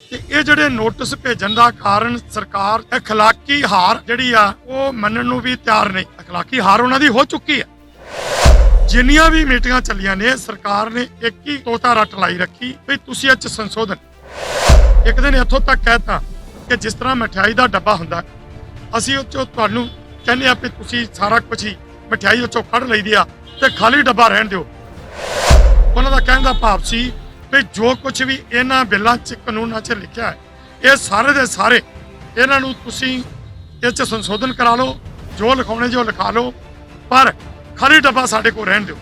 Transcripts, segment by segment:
ਤੇ ਇਹ ਜਿਹੜੇ ਨੋਟਿਸ ਭੇਜਣ ਦਾ ਕਾਰਨ ਸਰਕਾਰ ਅਖਲਾਕੀ ਹਾਰ ਜਿਹੜੀ ਆ ਉਹ ਮੰਨਣ ਨੂੰ ਵੀ ਤਿਆਰ ਨਹੀਂ। ਅਖਲਾਕੀ ਹਾਰ ਉਹਨਾਂ ਦੀ ਹੋ ਚੁੱਕੀ ਹੈ। ਜਿੰਨੀਆਂ ਵੀ ਮੀਟਿੰਗਾਂ ਚੱਲੀਆਂ ਨੇ ਸਰਕਾਰ ਨੇ ਇੱਕ ਹੀ ਤੋਤਾ ਰੱਟ ਲਾਈ ਰੱਖੀ ਵੀ ਤੁਸੀਂ ਇਹ 'ਚ ਸੰਸ਼ੋਧਨ। ਇੱਕ ਦਿਨ ਇੱਥੋਂ ਤੱਕ ਕਹਿਤਾ ਕਿ ਜਿਸ ਤਰ੍ਹਾਂ ਮਠਿਆਈ ਦਾ ਡੱਬਾ ਹੁੰਦਾ ਅਸੀਂ ਉਹ 'ਚੋਂ ਤੁਹਾਨੂੰ ਕਹਿੰਦੇ ਆ ਵੀ ਤੁਸੀਂ ਸਾਰਾ ਕੁਝ ਹੀ ਮਠਿਆਈ ਉਹ 'ਚੋਂ ਕੱਢ ਲਈਦੀ ਆ ਤੇ ਖਾਲੀ ਡੱਬਾ ਰਹਿਣ ਦਿਓ। ਉਹਨਾਂ ਦਾ ਕਹਿਣ ਦਾ ਭਾਵ ਸੀ ਵੀ ਜੋ ਕੁਝ ਵੀ ਇਹਨਾਂ ਬਿੱਲਾਂ 'ਚ ਕਾਨੂੰਨਾਂ 'ਚ ਲਿਖਿਆ ਹੈ ਇਹ ਸਾਰੇ ਦੇ ਸਾਰੇ ਇਹਨਾਂ ਨੂੰ ਤੁਸੀਂ ਇਹ 'ਚ ਸੰਸ਼ੋਧਨ ਕਰਾ ਲਓ, ਜੋ ਲਿਖਾਉਣੇ ਜੋ ਲਿਖਾ ਲਓ, ਪਰ ਖਾਲੀ ਡੱਬਾ ਸਾਡੇ ਕੋਲ ਰਹਿਣ ਦਿਓ।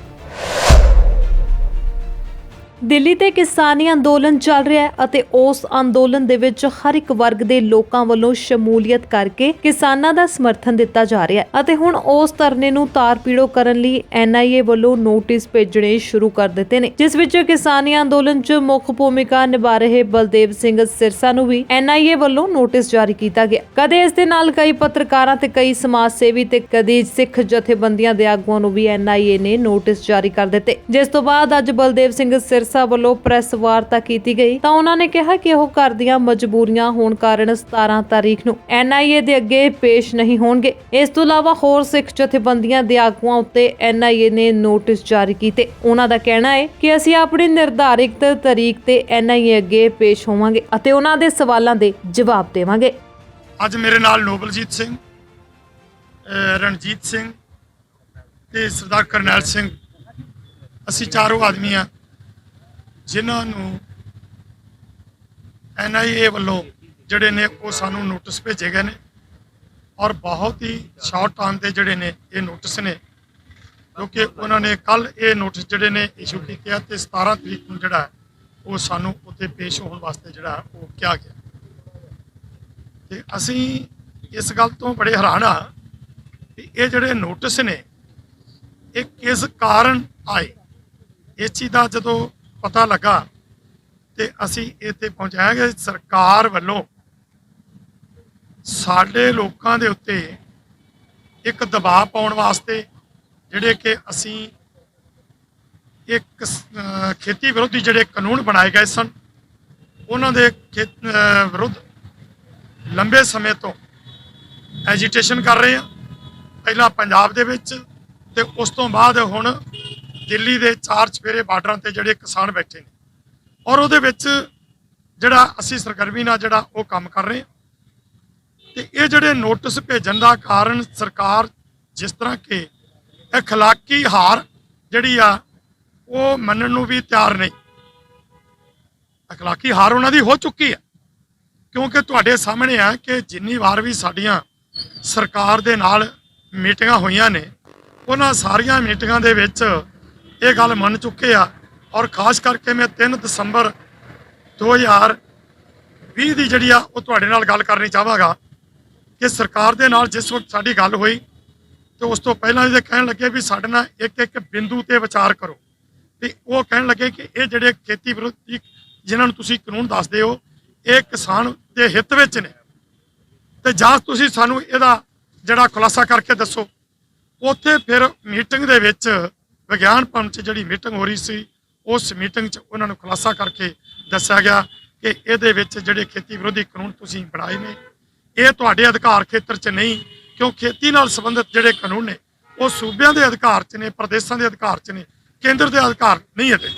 ਦਿੱਲੀ ਤੇ ਕਿਸਾਨੀ ਅੰਦੋਲਨ ਚੱਲ ਰਿਹਾ ਹੈ ਅਤੇ ਉਸ ਅੰਦੋਲਨ ਦੇ ਵਿੱਚ ਹਰ ਇੱਕ ਵਰਗ ਦੇ ਲੋਕਾਂ ਵੱਲੋਂ ਸ਼ਮੂਲੀਅਤ ਕਰਕੇ ਕਿਸਾਨਾਂ ਦਾ ਸਮਰਥਨ ਦਿੱਤਾ ਜਾ ਰਿਹਾ ਹੈ ਅਤੇ ਹੁਣ ਉਸ ਧਰਨੇ ਨੂੰ ਤਾਰ ਪੀੜੋ ਕਰਨ ਲਈ NIA ਵੱਲੋਂ ਨੋਟਿਸ ਭੇਜਣੇ ਸ਼ੁਰੂ ਕਰ ਦਿੱਤੇ ਨੇ, ਜਿਸ ਵਿੱਚ ਕਿਸਾਨੀ ਅੰਦੋਲਨ 'ਚ ਮੁੱਖ ਭੂਮਿਕਾ ਨਿਭਾ ਰਹੇ ਬਲਦੇਵ ਸਿੰਘ ਸਿਰਸਾ ਨੂੰ ਵੀ NIA ਵੱਲੋਂ ਨੋਟਿਸ ਜਾਰੀ ਕੀਤਾ ਗਿਆ। ਕਦੇ ਇਸ ਦੇ ਨਾਲ ਕਈ ਪੱਤਰਕਾਰਾਂ ਤੇ ਕਈ ਸਮਾਜ ਸੇਵੀ ਤੇ ਕਦੇ ਸਿੱਖ ਜਥੇਬੰਦੀਆਂ ਦੇ ਆਗੂਆਂ ਨੂੰ ਵੀ NIA ਨੇ ਨੋਟਿਸ ਜਾਰੀ ਕਰ ਦਿੱਤੇ, ਜਿਸ ਤੋਂ ਬਾਅਦ ਅੱਜ ਬਲਦੇਵ ਸਿੰਘ ਸਿਰਸਾ ਵੱਲੋਂ ਪ੍ਰੈਸ ਵਾਰਤਾ ਕੀਤੀ ਗਈ ਤਾਂ ਉਹਨਾਂ ਨੇ ਕਿਹਾ ਕਿ ਉਹ ਘਰ ਦੀਆਂ ਮਜਬੂਰੀਆਂ ਹੋਣ ਕਾਰਨ 17 ਤਾਰੀਖ ਨੂੰ NIA ਦੇ ਅੱਗੇ ਪੇਸ਼ ਨਹੀਂ ਹੋਣਗੇ। ਇਸ ਤੋਂ ਇਲਾਵਾ ਹੋਰ ਸਿੱਖ ਜਥੇਬੰਦੀਆਂ ਦੇ ਆਗੂਆਂ ਉੱਤੇ NIA ਨੇ ਨੋਟਿਸ ਜਾਰੀ ਕੀਤੇ। ਉਹਨਾਂ ਦਾ ਕਹਿਣਾ ਹੈ ਕਿ ਅਸੀਂ ਆਪਣੀ ਨਿਰਧਾਰਿਤ ਤਰੀਕ ਤੇ NIA ਅੱਗੇ ਪੇਸ਼ ਹੋਵਾਂਗੇ ਅਤੇ ਉਹਨਾਂ ਦੇ ਸਵਾਲਾਂ ਦੇ ਜਵਾਬ ਦੇਵਾਂਗੇ। ਅੱਜ ਮੇਰੇ ਨਾਲ ਨੋਬਲਜੀਤ ਸਿੰਘ, ਰਣਜੀਤ ਸਿੰਘ ਤੇ ਸਰਦਾਰ ਕਰਨੈਲ ਸਿੰਘ, ਅਸੀਂ ਚਾਰੋਂ ਆਦਮੀ ਆ ਜਿਨ੍ਹਾਂ ਨੂੰ NIA ਵੱਲੋਂ ਜਿਹੜੇ ਨੇ ਉਹ ਸਾਨੂੰ ਨੋਟਿਸ ਭੇਜੇ ਗਏ ਨੇ ਔਰ ਬਹੁਤ ਹੀ ਸ਼ਾਰਟ ਟਾਈਮ ਦੇ ਜਿਹੜੇ ਨੇ ਇਹ ਨੋਟਿਸ ਨੇ, ਕਿਉਂਕਿ ਉਹਨਾਂ ਨੇ ਕੱਲ ਇਹ ਨੋਟਿਸ ਜਿਹੜੇ ਨੇ ਇਸ਼ੂ ਕੀਤੇ ਆ ਤੇ 17 ਤਰੀਕ ਨੂੰ ਜਿਹੜਾ ਉਹ ਸਾਨੂੰ ਉੱਥੇ ਪੇਸ਼ ਹੋਣ ਵਾਸਤੇ ਜਿਹੜਾ ਉਹ ਕਿਹਾ ਗਿਆ। ਤੇ ਅਸੀਂ ਇਸ ਗੱਲ ਤੋਂ ਬੜੇ ਹੈਰਾਨ ਆ ਕਿ ਇਹ ਜਿਹੜੇ ਨੋਟਿਸ ਨੇ ਇਹ ਕਿਸ ਕਾਰਨ ਆਏ। ਇਸ ਚੀਜ਼ ਦਾ ਜਦੋਂ ਪਤਾ ਲੱਗਾ ਤੇ ਅਸੀਂ ਇੱਥੇ ਪਹੁੰਚਾਇਆ ਕਿ ਸਰਕਾਰ ਵੱਲੋਂ ਸਾਡੇ ਲੋਕਾਂ ਦੇ ਉੱਤੇ ਇੱਕ ਦਬਾਅ ਪਾਉਣ ਵਾਸਤੇ ਜਿਹੜੇ ਕਿ ਅਸੀਂ ਇੱਕ ਖੇਤੀ ਵਿਰੋਧੀ ਜਿਹੜੇ ਕਾਨੂੰਨ ਬਣਾਏ ਗਏ ਸਨ ਉਹਨਾਂ ਦੇ ਵਿਰੁੱਧ ਲੰਬੇ ਸਮੇਂ ਤੋਂ ਐਜੀਟੇਸ਼ਨ ਕਰ ਰਹੇ ਆ। ਪਹਿਲਾਂ ਪੰਜਾਬ ਦੇ ਵਿੱਚ ਤੇ ਉਸ ਤੋਂ ਬਾਅਦ ਹੁਣ ਦਿੱਲੀ ਦੇ 4 ਚੁਫੇਰੇ ਬਾਰਡਰਾਂ ਤੇ ਜਿਹੜੇ ਕਿਸਾਨ ਬੈਠੇ ਨੇ ਔਰ ਉਹਦੇ ਵਿੱਚ ਜਿਹੜਾ ਅਸੀਂ ਸਰਗਰਮੀ ਨਾਲ ਜਿਹੜਾ ਉਹ ਕੰਮ ਕਰ ਰਹੇ ਹਾਂ। ਤੇ ਇਹ ਜਿਹੜੇ ਨੋਟਿਸ ਭੇਜਣ ਦਾ ਕਾਰਨ ਸਰਕਾਰ ਜਿਸ ਤਰ੍ਹਾਂ ਕਿ ਅਖਲਾਕੀ ਹਾਰ ਜਿਹੜੀ ਆ ਉਹ ਮੰਨਣ ਨੂੰ ਵੀ ਤਿਆਰ ਨਹੀਂ। ਅਖਲਾਕੀ ਹਾਰ ਉਹਨਾਂ ਦੀ ਹੋ ਚੁੱਕੀ ਹੈ, ਕਿਉਂਕਿ ਤੁਹਾਡੇ ਸਾਹਮਣੇ ਆ ਕਿ ਜਿੰਨੀ ਵਾਰ ਵੀ ਸਾਡੀਆਂ ਸਰਕਾਰ ਦੇ ਨਾਲ ਮੀਟਿੰਗਾਂ ਹੋਈਆਂ ਨੇ ਉਹਨਾਂ ਸਾਰੀਆਂ ਮੀਟਿੰਗਾਂ ਦੇ ਵਿੱਚ ਇਹ ਗੱਲ ਮੰਨ ਚੁੱਕੇ ਆ ਔਰ ਖਾਸ ਕਰਕੇ ਮੈਂ 3 ਦਸੰਬਰ 2020 ਦੀ ਜਿਹੜੀ ਆ ਉਹ ਤੁਹਾਡੇ ਨਾਲ ਗੱਲ ਕਰਨੀ ਚਾਹਾਂਗਾ ਕਿ ਸਰਕਾਰ ਦੇ ਨਾਲ ਜਿਸ ਵਕਤ ਸਾਡੀ ਗੱਲ ਹੋਈ ਤੇ ਉਸ ਤੋਂ ਪਹਿਲਾਂ ਇਹ ਕਹਿਣ ਲੱਗੇ ਵੀ ਸਾਡੇ ਨਾਲ ਇੱਕ ਇੱਕ ਬਿੰਦੂ ਤੇ ਵਿਚਾਰ ਕਰੋ ਤੇ ਉਹ ਕਹਿਣ ਲੱਗੇ ਕਿ ਇਹ ਜਿਹੜੇ ਖੇਤੀ ਵਿਰੋਧੀ ਜਿਨ੍ਹਾਂ ਨੂੰ ਤੁਸੀਂ ਕਾਨੂੰਨ ਦੱਸਦੇ ਹੋ ਇਹ ਕਿਸਾਨ ਦੇ ਹਿੱਤ ਵਿੱਚ ਨੇ ਤੇ ਜਾਂ ਤੁਸੀਂ ਸਾਨੂੰ ਇਹਦਾ ਜਿਹੜਾ ਖੁਲਾਸਾ ਕਰਕੇ ਦੱਸੋ। ਉੱਥੇ ਫਿਰ ਮੀਟਿੰਗ ਦੇ ਵਿੱਚ ਵਿਗਿਆਨ ਭਵਨ 'ਚ ਜਿਹੜੀ ਮੀਟਿੰਗ ਹੋ ਰਹੀ ਸੀ ਉਸ ਮੀਟਿੰਗ 'ਚ ਉਹਨਾਂ ਨੂੰ ਖੁਲਾਸਾ ਕਰਕੇ ਦੱਸਿਆ ਗਿਆ ਕਿ ਇਹਦੇ ਵਿੱਚ ਜਿਹੜੇ ਖੇਤੀ ਵਿਰੋਧੀ ਕਾਨੂੰਨ ਤੁਸੀਂ ਬਣਾਏ ਨੇ ਇਹ ਤੁਹਾਡੇ ਅਧਿਕਾਰ ਖੇਤਰ 'ਚ ਨਹੀਂ, ਕਿਉਂ ਖੇਤੀ ਨਾਲ ਸੰਬੰਧਿਤ ਜਿਹੜੇ ਕਾਨੂੰਨ ਨੇ ਉਹ ਸੂਬਿਆਂ ਦੇ ਅਧਿਕਾਰ 'ਚ ਨੇ, ਪ੍ਰਦੇਸ਼ਾਂ ਦੇ ਅਧਿਕਾਰ 'ਚ ਨੇ, ਕੇਂਦਰ ਦੇ ਅਧਿਕਾਰ ਨਹੀਂ ਇਹਦੇ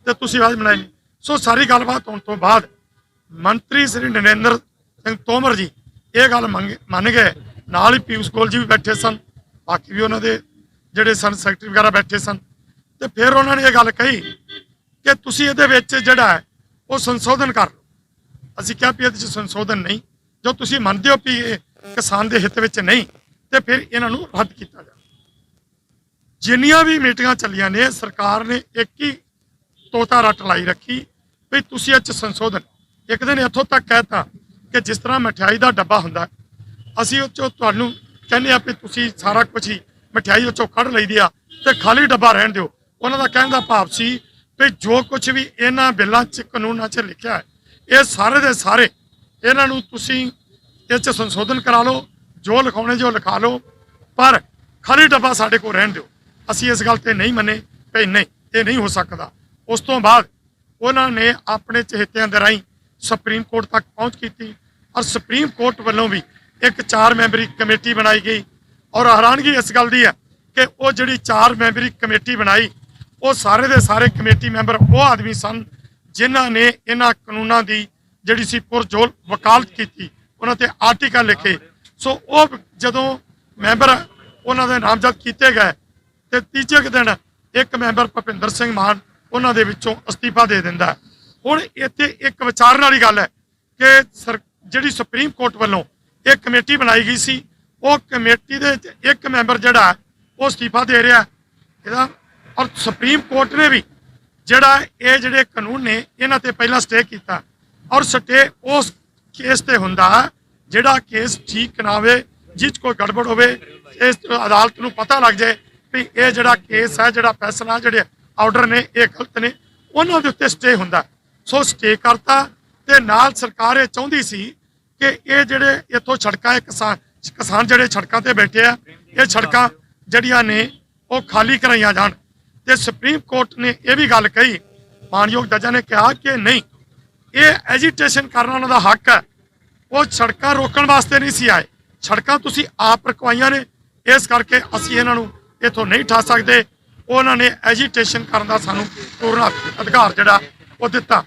ਤੇ ਤੁਸੀਂ ਅੱਜ ਬਣਾਏ ਨੇ। ਸੋ ਸਾਰੀ ਗੱਲਬਾਤ ਹੋਣ ਤੋਂ ਬਾਅਦ ਮੰਤਰੀ ਸ੍ਰੀ ਨਰਿੰਦਰ ਸਿੰਘ ਤੋਮਰ ਜੀ ਇਹ ਗੱਲ ਮੰਨ ਗਏ, ਨਾਲ ਹੀ ਪੀਯੂਸ਼ ਗੋਇਲ ਜੀ ਵੀ ਬੈਠੇ ਸਨ, ਬਾਕੀ ਵੀ ਉਹਨਾਂ ਦੇ ਜਿਹੜੇ ਸਨ ਸੈਕਟਰੀ ਵਗੈਰਾ ਬੈਠੇ ਸਨ ਤੇ ਫਿਰ ਉਹਨਾਂ ਨੇ ਇਹ ਗੱਲ ਕਹੀ ਕਿ ਤੁਸੀਂ ਇਹਦੇ ਵਿੱਚ ਜਿਹੜਾ ਹੈ ਉਹ ਸੰਸ਼ੋਧਨ ਕਰ ਲਓ। ਅਸੀਂ ਕਿਹਾ ਵੀ ਇਹਦੇ 'ਚ ਸੰਸ਼ੋਧਨ ਨਹੀਂ, ਜੋ ਤੁਸੀਂ ਮੰਨਦੇ ਹੋ ਵੀ ਇਹ ਕਿਸਾਨ ਦੇ ਹਿੱਤ ਵਿੱਚ ਨਹੀਂ ਤੇ ਫਿਰ ਇਹਨਾਂ ਨੂੰ ਰੱਦ ਕੀਤਾ ਜਾਵੇ। ਜਿੰਨੀਆਂ ਵੀ ਮੀਟਿੰਗਾਂ ਚੱਲੀਆਂ ਨੇ ਸਰਕਾਰ ਨੇ ਇੱਕ ਹੀ ਤੋਤਾ ਰੱਟ ਲਾਈ ਰੱਖੀ ਵੀ ਤੁਸੀਂ ਇਹ 'ਚ ਸੰਸ਼ੋਧਨ। ਇੱਕ ਦਿਨ ਇੱਥੋਂ ਤੱਕ ਕਹਿਤਾ ਕਿ ਜਿਸ ਤਰ੍ਹਾਂ ਮਠਿਆਈ ਦਾ ਡੱਬਾ ਹੁੰਦਾ ਅਸੀਂ ਉਹ 'ਚੋਂ ਤੁਹਾਨੂੰ ਕਹਿੰਦੇ ਆ ਵੀ ਤੁਸੀਂ ਸਾਰਾ ਕੁਝ ਹੀ ਮਠਿਆਈ ਉਹ 'ਚੋਂ ਕੱਢ ਲਈਦੀ ਆ ਤੇ ਖਾਲੀ ਡੱਬਾ ਰਹਿਣ ਦਿਓ। ਉਹਨਾਂ ਦਾ ਕਹਿਣ ਦਾ ਭਾਵ ਸੀ ਵੀ ਜੋ ਕੁਝ ਵੀ ਇਹਨਾਂ ਬਿੱਲਾਂ 'ਚ ਕਾਨੂੰਨਾਂ 'ਚ ਲਿਖਿਆ ਹੈ ਇਹ ਸਾਰੇ ਦੇ ਸਾਰੇ ਇਹਨਾਂ ਨੂੰ ਤੁਸੀਂ ਇਹ 'ਚ ਸੰਸ਼ੋਧਨ ਕਰਾ ਲਓ, ਜੋ ਲਿਖਾਉਣੇ ਜੋ ਲਿਖਾ ਲਓ, ਪਰ ਖਾਲੀ ਡੱਬਾ ਸਾਡੇ ਕੋਲ ਰਹਿਣ ਦਿਓ। ਅਸੀਂ ਇਸ ਗੱਲ ਤੇ ਨਹੀਂ ਮੰਨੇ ਵੀ ਨਹੀਂ ਇਹ ਨਹੀਂ ਹੋ ਸਕਦਾ। ਉਸ ਤੋਂ ਬਾਅਦ ਉਹਨਾਂ ਨੇ ਆਪਣੇ ਚਹੇਤਿਆਂ ਦੇ ਰਾਹੀਂ ਸੁਪਰੀਮ ਕੋਰਟ ਤੱਕ ਪਹੁੰਚ ਕੀਤੀ ਔਰ ਸੁਪਰੀਮ ਕੋਰਟ ਵੱਲੋਂ ਵੀ ਇੱਕ 4 ਮੈਂਬਰੀ ਕਮੇਟੀ ਬਣਾਈ ਗਈ। ਔਰ ਹੈਰਾਨਗੀ ਇਸ ਗੱਲ ਦੀ ਹੈ ਕਿ ਉਹ ਜਿਹੜੀ 4 ਮੈਂਬਰੀ ਕਮੇਟੀ ਬਣਾਈ, ਉਹ ਸਾਰੇ ਦੇ ਸਾਰੇ ਕਮੇਟੀ ਮੈਂਬਰ ਉਹ ਆਦਮੀ ਸਨ ਜਿਨ੍ਹਾਂ ਨੇ ਇਹਨਾਂ ਕਾਨੂੰਨਾਂ ਦੀ ਜਿਹੜੀ ਸੀ ਪੁਰਜ਼ੋਰ ਵਕਾਲਤ ਕੀਤੀ, ਉਹਨਾਂ ਤੇ ਆਰਟੀਕਲ ਲਿਖੇ। ਸੋ ਉਹ ਜਦੋਂ ਮੈਂਬਰ ਉਹਨਾਂ ਦੇ ਨਾਮਜ਼ਦ ਕੀਤੇ ਗਏ ਤੇ ਤੀਜੇ ਕੁ ਦਿਨ ਇੱਕ ਮੈਂਬਰ ਭੁਪਿੰਦਰ ਸਿੰਘ ਮਾਨ ਉਹਨਾਂ ਦੇ ਵਿੱਚੋਂ ਅਸਤੀਫਾ ਦੇ ਦਿੰਦਾ। ਹੁਣ ਇੱਥੇ ਇੱਕ ਵਿਚਾਰਨ ਵਾਲੀ ਗੱਲ ਹੈ ਕਿ ਜਿਹੜੀ ਸੁਪਰੀਮ ਕੋਰਟ ਵੱਲੋਂ ਇਹ ਕਮੇਟੀ ਬਣਾਈ ਗਈ ਸੀ, ਉਹ ਕਮੇਟੀ ਦੇ ਇੱਕ ਮੈਂਬਰ ਜਿਹੜਾ ਉਹ ਅਸਤੀਫਾ ਦੇ ਰਿਹਾ ਇਹਦਾ। ਔਰ ਸੁਪਰੀਮ ਕੋਰਟ ਨੇ ਵੀ ਜਿਹੜਾ ਇਹ ਜਿਹੜੇ ਕਾਨੂੰਨ ਨੇ ਇਹਨਾਂ ਤੇ ਪਹਿਲਾਂ ਸਟੇ ਕੀਤਾ ਔਰ ਸਟੇ ਉਸ ਕੇਸ ਤੇ ਹੁੰਦਾ ਜਿਹੜਾ ਕੇਸ ਠੀਕ ਨਾ ਹੋਵੇ, ਜਿਸ ਕੋਈ ਗੜਬੜ ਹੋਵੇ, ਇਸ ਅਦਾਲਤ ਨੂੰ ਪਤਾ ਲੱਗ ਜਾਏ ਵੀ ਇਹ ਜਿਹੜਾ ਕੇਸ ਹੈ, ਜਿਹੜਾ ਫੈਸਲਾ, ਜਿਹੜੇ ਆਰਡਰ ਨੇ ਇਹ ਗਲਤ ਨੇ, ਉਹਨਾਂ ਦੇ ਉੱਤੇ ਸਟੇ ਹੁੰਦਾ। ਸੋ ਸਟੇ ਕਰਤਾ ਤੇ ਨਾਲ ਸਰਕਾਰ ਇਹ ਚਾਹੁੰਦੀ ਸੀ ਕਿ ਇਹ ਜਿਹੜੇ ਇੱਥੋਂ ਸੜਕਾਂ, ਕਿਸਾਨ ਜਿਹੜੇ ਸੜਕਾਂ ਤੇ ਬੈਠੇ ਆ, ਇਹ ਸੜਕਾਂ ਜਿਹੜੀਆਂ ਨੇ ਉਹ ਖਾਲੀ ਕਰਾਈਆਂ ਜਾਣ। ਤੇ ਸੁਪਰੀਮ ਕੋਰਟ ਨੇ ਇਹ ਵੀ ਗੱਲ ਕਹੀ, ਮਾਨਯੋਗ ਜੱਜਾਂ ਨੇ ਕਿਹਾ ਕਿ ਨਹੀਂ, ਇਹ ਐਜੀਟੇਸ਼ਨ ਕਰਨਾ ਉਹਨਾਂ ਦਾ ਹੱਕ ਹੈ। ਉਹ ਸੜਕਾਂ ਰੋਕਣ ਵਾਸਤੇ ਨਹੀਂ ਸੀ ਆਏ, ਸੜਕਾਂ ਤੁਸੀਂ ਆਪ ਰਖਵਾਈਆਂ ਨੇ, ਇਸ ਕਰਕੇ ਅਸੀਂ ਇਹਨਾਂ ਨੂੰ ਇੱਥੋਂ ਨਹੀਂ ਠਾ ਸਕਦੇ। ਉਹਨਾਂ ਨੇ ਐਜੀਟੇਸ਼ਨ ਕਰਨ ਦਾ ਸਾਨੂੰ ਪੂਰਨ ਅਧਿਕਾਰ ਜਿਹੜਾ ਉਹ ਦਿੱਤਾ।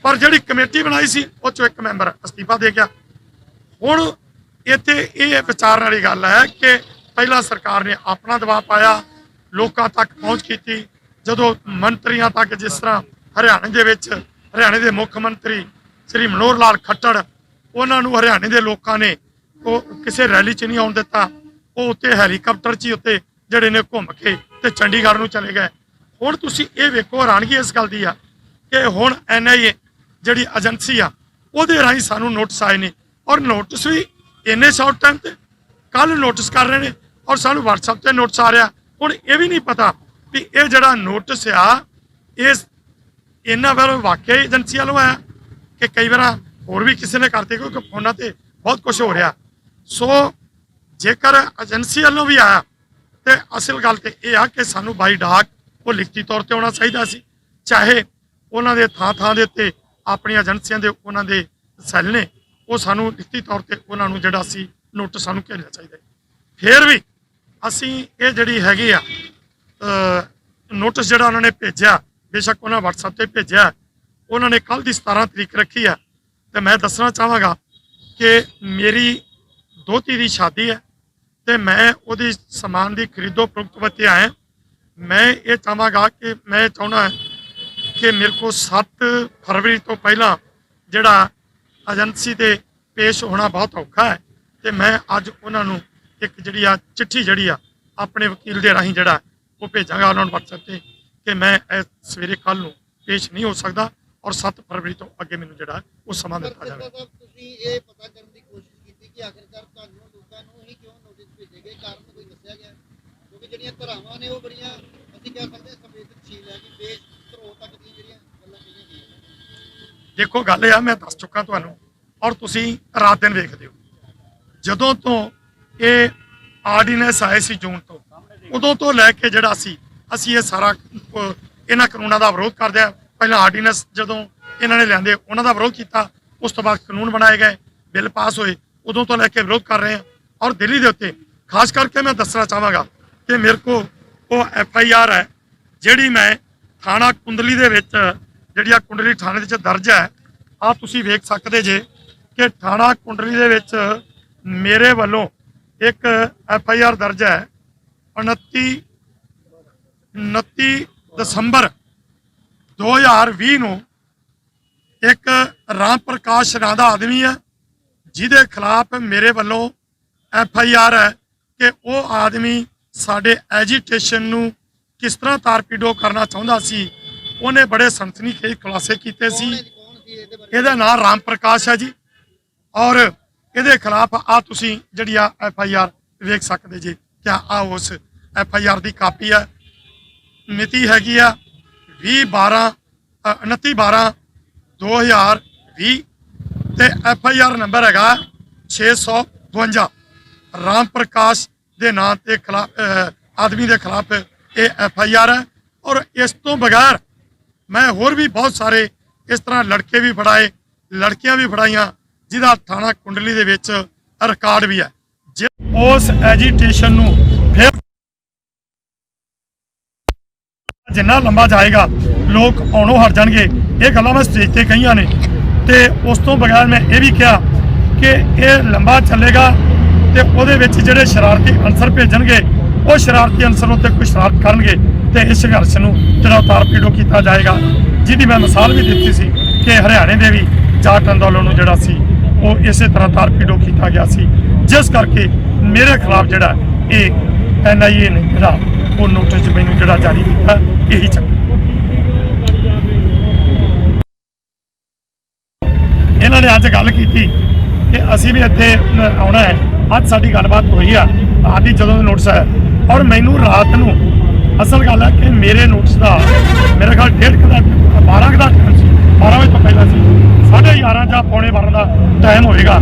ਪਰ ਜਿਹੜੀ ਕਮੇਟੀ ਬਣਾਈ ਸੀ ਉਹ ਚੋਂ ਇੱਕ ਮੈਂਬਰ ਅਸਤੀਫਾ ਦੇ ਗਿਆ। ਹੁਣ ਇੱਥੇ ਇਹ ਵਿਚਾਰਨ ਵਾਲੀ ਗੱਲ ਹੈ ਕਿ ਪਹਿਲਾਂ ਸਰਕਾਰ ਨੇ ਆਪਣਾ ਦਬਾਅ ਪਾਇਆ, ਲੋਕਾਂ ਤੱਕ ਪਹੁੰਚ ਕੀਤੀ, ਜਦੋਂ ਮੰਤਰੀਆਂ ਤੱਕ, ਜਿਸ ਤਰ੍ਹਾਂ ਹਰਿਆਣੇ ਦੇ ਵਿੱਚ ਹਰਿਆਣੇ ਦੇ ਮੁੱਖ ਮੰਤਰੀ ਸ੍ਰੀ ਮਨੋਹਰ ਲਾਲ ਖੱਟੜ, ਉਹਨਾਂ ਨੂੰ ਹਰਿਆਣੇ ਦੇ ਲੋਕਾਂ ਨੇ ਉਹ ਕਿਸੇ ਰੈਲੀ 'ਚ ਨਹੀਂ ਆਉਣ ਦਿੱਤਾ। ਉਹ ਉੱਤੇ ਹੈਲੀਕਾਪਟਰ 'ਚ ਹੀ ਉੱਤੇ ਜਿਹੜੇ ਨੇ ਘੁੰਮ ਕੇ ਤੇ ਚੰਡੀਗੜ੍ਹ ਨੂੰ ਚਲੇ ਗਏ। ਹੁਣ ਤੁਸੀਂ ਇਹ ਵੇਖੋ, ਹੈਰਾਨਗੀ ਇਸ ਗੱਲ ਦੀ ਆ ਕਿ ਹੁਣ NIA ਜਿਹੜੀ ਏਜੰਸੀ ਆ ਉਹਦੇ ਰਾਹੀਂ ਸਾਨੂੰ ਨੋਟਿਸ ਆਏ ਨੇ ਔਰ ਨੋਟਿਸ ਵੀ ਇੰਨੇ ਸ਼ਾਰਟ ਟਾਈਮ ਤੇ ਕੱਲ ਨੋਟਿਸ ਕਰ ਰਹੇ ਨੇ ਔਰ ਸਾਨੂੰ WhatsApp ਤੇ ਨੋਟਿਸ ਆ ਰਿਹਾ। ਹੁਣ ਇਹ ਵੀ ਨਹੀਂ ਪਤਾ ਵੀ ਇਹ ਜਿਹੜਾ ਨੋਟਿਸ ਆ ਇਸ ਇਹਨਾਂ ਵੱਲੋਂ ਵਾਕਿਆ ਏਜੰਸੀ ਵੱਲੋਂ ਆਇਆ ਕਿ ਕਈ ਵਾਰ ਹੋਰ ਵੀ ਕਿਸੇ ਨੇ ਕਰਤੇ, ਕਿਉਂਕਿ ਫੋਨਾਂ ਤੇ ਬਹੁਤ ਕੁਝ ਹੋ ਰਿਹਾ। ਸੋ ਜੇਕਰ ਏਜੰਸੀ ਵੱਲੋਂ ਵੀ ਆਇਆ ਤੇ ਅਸਲ ਗੱਲ ਤੇ ਇਹ ਆ ਕਿ ਸਾਨੂੰ ਬਾਈ ਡਾਕ ਉਹ ਲਿਖਤੀ ਤੌਰ ਤੇ ਆਉਣਾ ਚਾਹੀਦਾ ਸੀ। ਚਾਹੇ ਉਹਨਾਂ ਦੇ ਥਾਂ ਦੇ ਉੱਤੇ ਆਪਣੀਆਂ ਏਜੰਸੀਆਂ ਦੇ ਉਹਨਾਂ ਦੇ ਸੈੱਲ ਨੇ, ਉਹ ਸਾਨੂੰ ਲਿਖਤੀ ਤੌਰ ਤੇ ਉਹਨਾਂ ਨੂੰ ਜਿਹੜਾ ਸੀ ਨੋਟਿਸ ਸਾਨੂੰ ਭੇਜਣਾ ਚਾਹੀਦਾ। ਫਿਰ ਵੀ ਅਸੀਂ ਇਹ ਜਿਹੜੀ ਹੈਗੀ ਆ ਨੋਟਿਸ ਜਿਹੜਾ ਉਹਨਾਂ ਨੇ ਭੇਜਿਆ, ਬੇਸ਼ੱਕ ਉਹਨਾਂ WhatsApp ਤੇ ਭੇਜਿਆ, ਉਹਨਾਂ ਨੇ ਕੱਲ ਦੀ 17 ਤਰੀਕ ਰੱਖੀ ਆ। ਤੇ ਮੈਂ ਦੱਸਣਾ ਚਾਹਾਂਗਾ ਕਿ ਮੇਰੀ ਦੋਤੀ ਦੀ ਸ਼ਾਦੀ ਹੈ ਤੇ ਮੈਂ ਉਹਦੀ ਸਮਾਨ ਦੀ ਖਰੀਦੋ ਫਰੋਖਤ ਵਾਸਤੇ ਆਇਆ। ਮੈਂ ਇਹ ਚਾਹਾਂਗਾ ਕਿ ਮੈਂ ਚਾਹੁੰਦਾ ਕਿ ਮੇਰੇ ਕੋਲ 7 ਫਰਵਰੀ ਤੋਂ ਪਹਿਲਾਂ ਜਿਹੜਾ ਏਜੰਸੀ ਤੇ ਪੇਸ਼ ਹੋਣਾ ਬਹੁਤ ਔਖਾ ਹੈ ਤੇ ਮੈਂ ਅੱਜ ਉਹਨਾਂ ਨੂੰ ਇੱਕ ਜਿਹੜੀ ਆ ਚਿੱਠੀ ਜਿਹੜੀ ਆ ਆਪਣੇ ਵਕੀਲ ਦੇ ਰਾਹੀਂ ਜਿਹੜਾ ਉਹ ਭੇਜਾਂਗਾ ਉਹਨਾਂ ਨੂੰ WhatsApp ਤੇ ਕਿ ਮੈਂ ਸਵੇਰੇ ਕੱਲ ਨੂੰ ਪੇਸ਼ ਨਹੀਂ ਹੋ ਸਕਦਾ ਔਰ 7 ਫਰਵਰੀ ਤੋਂ ਅੱਗੇ ਮੈਨੂੰ ਜਿਹੜਾ ਉਹ ਸਮਾਂ ਦਿੱਤਾ ਜਾਵੇ। ਤੁਸੀਂ ਇਹ ਪਤਾ ਕਰਨ ਦੀ ਕੋਸ਼ਿਸ਼ ਕੀਤੀ ਕਿ ਆਖਿਰਕਾਰ ਤੁਹਾਨੂੰ ਲੋਕਾਂ ਨੂੰ ਹੀ ਕਿਉਂ ਨੋਟਿਸ ਭੇਜੇ ਗਏ, ਕਾਰਨ ਕੋਈ ਦੱਸਿਆ ਗਿਆ? ਕਿਉਂਕਿ ਜਿਹੜੀਆਂ ਧਾਰਾਵਾਂ ਨੇ ਉਹ ਬੜੀਆਂ, ਅਸੀਂ ਕਹਿ ਸਕਦੇ ਸੰਵੇਦਨਸ਼ੀਲ ਹੈ ਕਿ ਦੇਸ਼ ਧਰੋਹ ਤੱਕ ਦੀਆਂ ਜਿਹੜੀਆਂ ਗੱਲਾਂ ਕਹੀਆਂ ਗਈਆਂ। ਦੇਖੋ ਗੱਲ ਇਹ ਆ, ਮੈਂ ਦੱਸ ਚੁੱਕਾ ਤੁਹਾਨੂੰ ਔਰ ਤੁਸੀਂ ਰਾਤ ਦਿਨ ਵੇਖਦੇ ਹੋ। ਜਦੋਂ ਤੋਂ ਇਹ ਆਰਡੀਨੈਂਸ ਆਏ ਸੀ ਜੂਨ ਤੋਂ, ਉਦੋਂ ਤੋਂ ਲੈ ਕੇ ਜਿਹੜਾ ਅਸੀਂ ਇਹ ਸਾਰਾ ਇਹਨਾਂ ਕਾਨੂੰਨਾਂ ਦਾ ਵਿਰੋਧ ਕਰਦੇ ਆ। ਪਹਿਲਾਂ ਆਰਡੀਨੈਂਸ ਜਦੋਂ ਇਹਨਾਂ ਨੇ ਲਿਆਂਦੇ ਉਹਨਾਂ ਦਾ ਵਿਰੋਧ ਕੀਤਾ, ਉਸ ਤੋਂ ਬਾਅਦ ਕਾਨੂੰਨ ਬਣਾਏ ਗਏ, ਬਿੱਲ ਪਾਸ ਹੋਏ, ਉਦੋਂ ਤੋਂ ਲੈ ਕੇ ਵਿਰੋਧ ਕਰ ਰਹੇ ਆ। ਔਰ ਦਿੱਲੀ ਦੇ ਉੱਤੇ ਖਾਸ ਕਰਕੇ ਮੈਂ ਦੱਸਣਾ ਚਾਹਾਂਗਾ ਕਿ ਮੇਰੇ ਕੋਲ ਉਹ FIR ਹੈ ਜਿਹੜੀ ਮੈਂ ਥਾਣਾ ਕੁੰਡਲੀ ਦੇ ਵਿੱਚ, ਜਿਹੜੀ ਆ ਕੁੰਡਲੀ ਥਾਣੇ ਦੇ ਵਿੱਚ ਦਰਜ ਹੈ। ਆ ਤੁਸੀਂ ਵੇਖ ਸਕਦੇ ਜੇ ਕਿ ਥਾਣਾ ਕੁੰਡਲੀ ਦੇ ਵਿੱਚ ਮੇਰੇ ਵੱਲੋਂ ਇੱਕ FIR ਦਰਜ ਹੈ 29 ਦਸੰਬਰ 2020 ਨੂੰ। ਇੱਕ ਰਾਮ ਪ੍ਰਕਾਸ਼ ਨਾਂ ਦਾ ਆਦਮੀ ਹੈ ਜਿਹਦੇ ਖਿਲਾਫ ਮੇਰੇ ਵੱਲੋਂ FIR ਹੈ ਕਿ ਉਹ ਆਦਮੀ ਸਾਡੇ ਐਜੀਟੇਸ਼ਨ ਨੂੰ ਕਿਸ ਤਰ੍ਹਾਂ ਤਾਰਪੀਡੋ ਕਰਨਾ ਚਾਹੁੰਦਾ ਸੀ। ਉਹਨੇ ਬੜੇ ਸਨਸਨੀਖੇਜ਼ ਖੁਲਾਸੇ ਕੀਤੇ ਸੀ। ਇਹਦਾ ਨਾਮ ਰਾਮ ਪ੍ਰਕਾਸ਼ ਹੈ ਜੀ ਔਰ ਇਹਦੇ ਖਿਲਾਫ ਆ ਤੁਸੀਂ ਜਿਹੜੀ ਆ FIR ਵੇਖ ਸਕਦੇ ਜੀ। ਕਿਆ ਆ ਉਸ FIR ਦੀ ਕਾਪੀ ਹੈ, ਮਿਤੀ ਹੈਗੀ ਆ 29/12/2020 ਤੇ FIR ਨੰਬਰ ਹੈਗਾ 652। ਰਾਮ ਪ੍ਰਕਾਸ਼ ਦੇ ਨਾਂ ਤੇ ਖਿਲਾਫ ਆਦਮੀ ਦੇ ਖਿਲਾਫ ਇਹ FIR ਹੈ। ਔਰ ਇਸ ਤੋਂ ਬਗੈਰ ਮੈਂ ਹੋਰ ਵੀ ਬਹੁਤ ਸਾਰੇ ਇਸ ਤਰ੍ਹਾਂ ਲੜਕੇ ਵੀ ਫੜਾਏ ਲੜਕੀਆਂ ਵੀ ਫੜਾਈਆਂ ਜਿਹਦਾ ਥਾਣਾ ਕੁੰਡਲੀ ਦੇ ਵਿੱਚ ਰਿਕਾਰਡ ਵੀ ਹੈ। ਜੇ ਉਸ ਐਜੀਟੇਸ਼ਨ ਨੂੰ ਫਿਰ ਜਿੰਨਾ ਲੰਬਾ ਜਾਏਗਾ ਲੋਕ ਆਉਣੋਂ ਹਟ ਜਾਣਗੇ। ਇਹ ਗੱਲਾਂ ਮੈਂ ਸਟੇਜ ਤੇ ਕਹੀਆਂ ਨੇ ਤੇ ਉਸ ਤੋਂ ਬਗੈਰ ਮੈਂ ਇਹ ਵੀ ਕਿਹਾ ਕਿ ਇਹ ਲੰਬਾ ਚੱਲੇਗਾ ਤੇ ਉਹਦੇ ਵਿੱਚ ਜਿਹੜੇ ਸ਼ਰਾਰਤੀ ਅਨਸਰ ਭੇਜਣਗੇ ਉਹ ਸ਼ਰਾਰਤੀ ਅਨਸਰ ਉੱਤੇ ਕੋਈ ਸ਼ਰਾਰਤ ਕਰਨਗੇ ਤੇ ਇਸ ਸੰਘਰਸ਼ ਨੂੰ ਜਿਹੜਾ ਤਾਰਪੀੜੋ ਕੀਤਾ ਜਾਏਗਾ, ਜਿਹਦੀ ਮੈਂ ਮਿਸਾਲ ਵੀ ਦਿੱਤੀ ਸੀ ਕਿ ਹਰਿਆਣੇ ਦੇ ਵੀ ਜਾਟ ਅੰਦੋਲਨ ਨੂੰ ਜਿਹੜਾ ਸੀ ਉਹ ਇਸੇ ਤਰ੍ਹਾਂ ਤਾਰਪੀੜੋ ਕੀਤਾ ਗਿਆ ਸੀ, ਜਿਸ ਕਰਕੇ ਮੇਰੇ ਖਿਲਾਫ ਜਿਹੜਾ ਇਹ NIA ਨੇ ਜਿਹੜਾ ਉਹ ਨੋਟਿਸ ਮੈਨੂੰ ਜਿਹੜਾ ਜਾਰੀ ਕੀਤਾ ਇਹੀ ਚੱਕਰ। ਇਹਨਾਂ ਨੇ ਅੱਜ ਗੱਲ ਕੀਤੀ ਕਿ ਅਸੀਂ ਵੀ ਇੱਥੇ ਆਉਣਾ ਹੈ। ਅੱਜ ਸਾਡੀ ਗੱਲਬਾਤ ਹੋਈ ਆ ਆਦੀ ਜਦੋਂ ਦਾ ਨੋਟਿਸ ਹੈ ਔਰ ਮੈਨੂੰ ਰਾਤ ਨੂੰ ਅਸਲ ਗੱਲ ਹੈ ਕਿ ਮੇਰੇ ਨੋਟਿਸ ਦਾ ਮੇਰੇ ਖਿਆਲ 1:30 ਦਾ 12 ਦਾ ਟਾਈਮ ਸੀ, 12 ਵਜੇ ਤੋਂ ਪਹਿਲਾਂ ਸੀ, 11:30 ਜਾਂ 11:45 ਦਾ ਟਾਈਮ ਹੋਵੇਗਾ।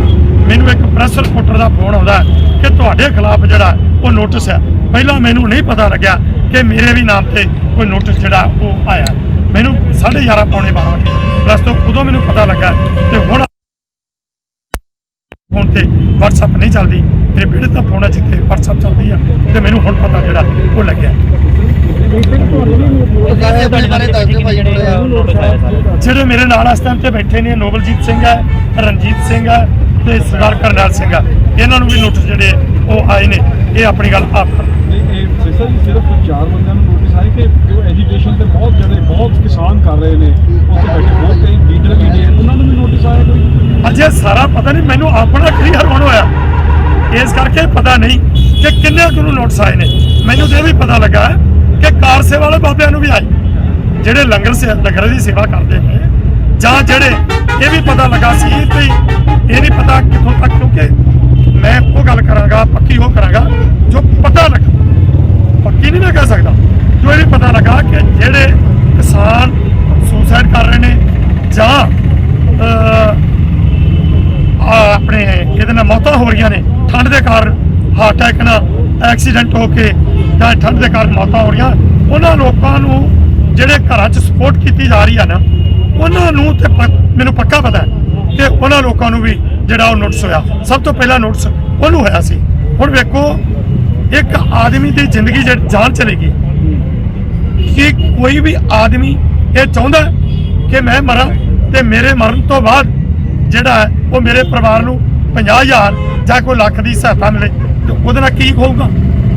ਮੈਨੂੰ ਇੱਕ ਪ੍ਰੈਸ ਰਿਪੋਰਟਰ ਦਾ ਫੋਨ ਆਉਂਦਾ ਕਿ ਤੁਹਾਡੇ ਖਿਲਾਫ ਜਿਹੜਾ ਉਹ ਨੋਟਿਸ ਹੈ। ਪਹਿਲਾਂ ਮੈਨੂੰ ਨਹੀਂ ਪਤਾ ਲੱਗਿਆ ਕਿ ਮੇਰੇ ਵੀ ਨਾਮ ਤੇ ਕੋਈ ਨੋਟਿਸ ਜਿਹੜਾ ਉਹ ਆਇਆ। ਮੈਨੂੰ 11:30 ਪੌਣੇ 12 ਵਜੇ ਪ੍ਰੈਸ ਤੋਂ ਉਦੋਂ ਮੈਨੂੰ ਪਤਾ ਲੱਗਾ ਤੇ ਹੁਣ ਫੋਨ ਤੇ WhatsApp ਨਹੀਂ ਚੱਲਦੀ, ਮੇਰੇ ਬੇਟੇ ਦਾ ਫੋਨ ਹੈ ਜਿੱਥੇ WhatsApp ਚੱਲਦੀ ਆ ਤੇ ਮੈਨੂੰ ਹੁਣ ਪਤਾ ਜਿਹੜਾ ਉਹ ਲੱਗਿਆ। ਜਿਹੜੇ ਮੇਰੇ ਨਾਲ ਇਸ ਟਾਈਮ ਤੇ ਬੈਠੇ ਨੇ ਨੋਬਲਜੀਤ ਸਿੰਘ ਹੈ, ਰਣਜੀਤ ਸਿੰਘ ਹੈ ਤੇ ਸਰਦਾਰ ਕਰਨੈਲ ਸਿੰਘ ਹੈ, ਇਹਨਾਂ ਨੂੰ ਵੀ ਨੋਟਿਸ ਜਿਹੜੇ ਉਹ ਆਏ ਨੇ। ਇਹ ਆਪਣੀ ਗੱਲ ਆਪ ਸਿਰਫ 4 ਬੰਦਿਆਂ ਨੂੰ ਨੋਟਿਸ ਆਏ ਕਿ ਜੋ ਐਜੀਟੇਸ਼ਨ ਤੇ ਬਹੁਤ ਕਿਸਾਨ ਕਰ ਰਹੇ ਨੇ, ਉੱਥੇ ਬੈਠੇ ਬਹੁਤ ਕਈ ਲੀਡਰ ਵੀ ਨੇ, ਉਹਨਾਂ ਨੂੰ ਵੀ ਨੋਟਿਸ ਆਇਆ ਕੋਈ? ਅਜੇ ਸਾਰਾ ਪਤਾ ਨਹੀਂ, ਮੈਨੂੰ ਆਪਣਾ ਕਲੀਅਰ ਹੁਣ ਹੋਇਆ, ਇਸ ਕਰਕੇ ਪਤਾ ਨਹੀਂ ਕਿ ਕਿੰਨੇ ਕੁ ਨੂੰ ਨੋਟਿਸ ਆਏ ਨੇ। ਮੈਨੂੰ ਤੇ ਇਹ ਵੀ ਪਤਾ ਲੱਗਾ ਕਿ ਕਾਰਸੇ ਵਾਲੇ ਬਾਬਿਆਂ ਨੂੰ ਵੀ ਆਏ, ਜਿਹੜੇ ਲੰਗਰ ਦੀ ਸੇਵਾ ਕਰਦੇ ਨੇ, ਜਾਂ ਜਿਹੜੇ ਇਹ ਵੀ ਪਤਾ ਲੱਗਾ ਸੀ ਕਿ ਇਹ ਨਹੀਂ ਪਤਾ ਕਿੱਥੋਂ ਤੱਕ, ਕਿਉਂਕਿ ਮੈਂ ਉਹ ਗੱਲ ਕਰਾਂਗਾ ਪੱਕੀ ਉਹ ਕਰਾਂਗਾ ਜੋ ਪਤਾ ਲੱਗਾ, ਪੱਕੀ ਨਹੀਂ ਮੈਂ ਕਹਿ ਸਕਦਾ, ਜੋ ਇਹ ਵੀ ਪਤਾ ਲੱਗਾ ਕਿ ਜਿਹੜੇ ਕਿਸਾਨ ਸੁਸਾਈਡ ਕਰ ਰਹੇ ਨੇ ਜਾਂ ਆਪਣੇ ਇਹਦੇ ਨਾਲ ਮੌਤਾਂ ਹੋ ਰਹੀਆਂ ਨੇ ਠੰਡ ਦੇ ਕਾਰਨ, ਹਾਰਟ ਅਟੈਕ ਨਾਲ ਐਕਸੀਡੈਂਟ ਹੋ ਕੇ ਜਾਂ ਠੰਡ ਦੇ ਕਾਰਨ ਮੌਤਾਂ ਹੋ ਰਹੀਆਂ, ਉਹਨਾਂ ਲੋਕਾਂ ਨੂੰ ਜਿਹੜੇ ਘਰਾਂ 'ਚ ਸਪੋਰਟ ਕੀਤੀ ਜਾ ਰਹੀ ਆ ਨਾ, ਉਹਨਾਂ ਨੂੰ ਤੇ ਮੈਨੂੰ ਪੱਕਾ ਪਤਾ ਹੈ ਕਿ ਉਹਨਾਂ ਲੋਕਾਂ ਨੂੰ ਵੀ ਜਿਹੜਾ ਉਹ ਨੋਟਿਸ ਹੋਇਆ। ਸਭ ਤੋਂ ਪਹਿਲਾਂ ਨੋਟਿਸ ਉਹਨੂੰ ਹੋਇਆ ਸੀ। ਹੁਣ ਵੇਖੋ, ਇੱਕ ਆਦਮੀ ਦੀ ਜ਼ਿੰਦਗੀ ਜਿਹੜੀ ਜਾਨ ਚਲੇਗੀ, ਕਿ ਕੋਈ ਵੀ ਆਦਮੀ ਇਹ ਚਾਹੁੰਦਾ ਕਿ ਮੈਂ ਮਰਾਂ ਤੇ ਮੇਰੇ ਮਰਨ ਤੋਂ ਬਾਅਦ ਜਿਹੜਾ ਹੈ ਉਹ ਮੇਰੇ ਪਰਿਵਾਰ ਨੂੰ 50,000 ਜਾਂ ਕੋਈ ਲੱਖ ਦੀ ਸਹਾਇਤਾ ਮਿਲੇ ਤੇ ਉਹਦੇ ਨਾਲ ਕੀ ਹੋਊਗਾ?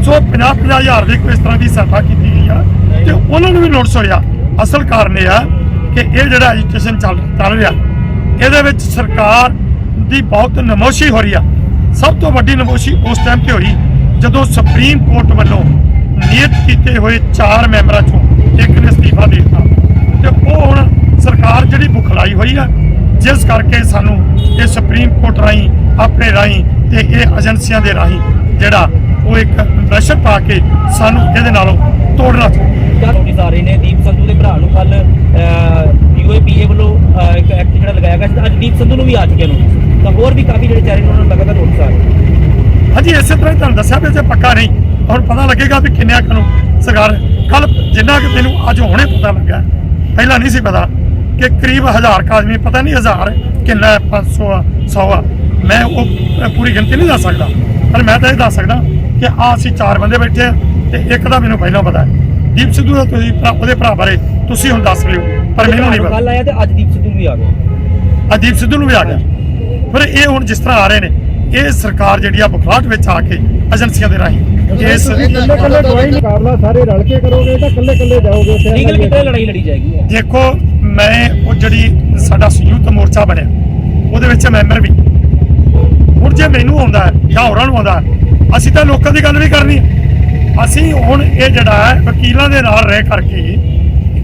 ਸੋ 50,000 ਦੀ ਕੋਈ ਇਸ ਤਰ੍ਹਾਂ ਦੀ ਸਹਾਇਤਾ ਕੀਤੀ ਗਈ ਆ ਤੇ ਉਹਨਾਂ ਨੂੰ ਵੀ ਨੋਟਿਸ ਹੋਇਆ। ਅਸਲ ਕਾਰਨ ਇਹ ਆ ਕਿ ਇਹ ਜਿਹੜਾ ਐਜੂਕੇਸ਼ਨ ਚੱਲ ਰਿਹਾ, ਇਹਦੇ ਵਿੱਚ ਸਰਕਾਰ ਦੀ ਬਹੁਤ ਨਮੋਸ਼ੀ ਹੋ ਰਹੀ ਆ। ਸਭ ਤੋਂ ਵੱਡੀ ਨਮੋਸ਼ੀ ਉਸ ਟਾਈਮ ਤੇ ਹੋਈ ਜਦੋਂ ਸੁਪਰੀਮ ਕੋਰਟ ਵੱਲੋਂ ਨਿਯਤ ਕੀਤੇ ਹੋਏ 4 ਮੈਂਬਰਾਂ ਚੋਂ ਇੱਕ ਨੇ ਅਸਤੀਫਾ ਦੇ ਦਿੱਤਾ ਤੇ ਉਹ ਹੁਣ ਸਰਕਾਰ ਜਿਹੜੀ ਬੁਖਲਾਈ ਹੋਈ ਆ, ਜਿਸ ਕਰਕੇ ਸਾਨੂੰ ਇਹ ਸੁਪਰੀਮ ਕੋਰਟ ਰਾਹੀਂ, ਆਪਣੇ ਰਾਹੀਂ ਤੇ ਇਹ ਏਜੰਸੀਆਂ ਦੇ ਰਾਹੀਂ ਜਿਹੜਾ ਉਹ ਇੱਕ ਪ੍ਰੈਸ਼ਰ ਪਾ ਕੇ ਸਾਨੂੰ ਇਹਦੇ ਨਾਲੋਂ ਤੋੜਨਾ ਚਾਹੀਦਾ। ਨੋਟਿਸ ਆ ਰਹੇ ਨੇ ਦੀਪ ਸੰਧੂ ਦੇ ਭਰਾ ਨੂੰ ਕੱਲ UAPA ਵੱਲੋਂ ਇੱਕ ਐਕਟ ਜਿਹੜਾ ਲਗਾਇਆ ਗਿਆ ਸੀ, ਅੱਜ ਦੀਪ ਸੰਧੂ ਨੂੰ ਵੀ ਆ ਚੁੱਕੇ ਨੋਟਿਸ, ਤਾਂ ਹੋਰ ਵੀ ਕਾਫੀ ਜਿਹੜੇ ਚੈਨਲ ਉਹਨਾਂ ਨੂੰ ਲਗਾਤਾਰ ਨੋਟਿਸ ਆ ਰਹੇ। ਹਾਂਜੀ, ਇਸੇ ਤਰ੍ਹਾਂ ਤੁਹਾਨੂੰ ਦੱਸਿਆ ਵੀ ਜੇ ਪੱਕਾ ਨਹੀਂ, ਹੁਣ ਪਤਾ ਲੱਗੇਗਾ ਵੀ ਕਿੰਨਿਆਂ ਕੁ ਨੂੰ ਸਰਕਾਰ ਕੱਲ ਜਿੰਨਾ ਕਿ ਮੈਨੂੰ ਅੱਜ ਹੁਣੇ ਪਤਾ ਲੱਗਾ, ਪਹਿਲਾਂ ਨਹੀਂ ਸੀ ਪਤਾ ਕਿ ਕਰੀਬ 1000 ਆਦਮੀ, ਪਤਾ ਨਹੀਂ 1000 ਕਿੰਨਾ 500 ਆ 100 ਆ, ਮੈਂ ਉਹ ਪੂਰੀ ਗਿਣਤੀ ਨਹੀਂ ਦੱਸ ਸਕਦਾ, ਪਰ ਮੈਂ ਤਾਂ ਇਹ ਦੱਸ ਸਕਦਾ ਕਿ ਅਸੀਂ 4 ਬੰਦੇ ਬੈਠੇ ਆ ਤੇ ਇੱਕ ਦਾ ਮੈਨੂੰ ਪਹਿਲਾਂ ਪਤਾ ਹੈ। ਦੀਪ ਸਿੱਧੂ ਦਾ ਤੁਸੀਂ ਉਹਦੇ ਭਰਾ ਬਾਰੇ ਤੁਸੀਂ ਹੁਣ ਦੱਸ ਲਿਓ, ਪਰ ਮੈਨੂੰ ਨਹੀਂ ਪਤਾ। ਕੱਲ ਆਇਆ ਤੇ ਅੱਜ ਦੀਪ ਸਿੱਧੂ ਵੀ ਆ ਗਿਆ, ਦੀਪ ਸਿੱਧੂ ਨੂੰ ਵੀ ਆ ਗਿਆ। ਪਰ ਇਹ ਹੁਣ ਜਿਸ ਤਰ੍ਹਾਂ ਆ ਰਹੇ ਨੇ, ਇਹ ਸਰਕਾਰ ਜਿਹੜੀ ਆ ਬੁਖਲਾਹਟ ਵਿੱਚ ਆ ਕੇ ਏਜੰਸੀਆਂ ਦੇ ਰਾਹੀਂ ਇਸ ਕੱਲੇ ਡਰਾਈ ਮੁਕਾਬਲਾ ਸਾਰੇ ਰਲ ਕੇ ਕਰੋਗੇ ਤਾਂ ਕੱਲੇ ਜਾਓਗੇ? ਲੀਗਲ ਕਿਤੇ ਲੜਾਈ ਲੜੀ ਜਾਏਗੀ? ਦੇਖੋ, ਮੈਂ ਉਹ ਜਿਹੜੀ ਸਾਡਾ ਸੰਯੁਕਤ ਮੋਰਚਾ ਬਣਿਆ ਉਹਦੇ ਵਿੱਚ ਮੈਂਬਰ ਵੀ, ਹੁਣ ਜੇ ਮੈਨੂੰ ਆਉਂਦਾ ਜਾਂ ਹੋਰਾਂ ਨੂੰ ਆਉਂਦਾ, ਅਸੀਂ ਤਾਂ ਲੋਕਾਂ ਦੀ ਗੱਲ ਵੀ ਕਰਨੀ ਹੈ। ਅਸੀਂ ਹੁਣ ਇਹ ਜਿਹੜਾ ਹੈ ਵਕੀਲਾਂ ਦੇ ਨਾਲ ਰਹਿ ਕਰਕੇ,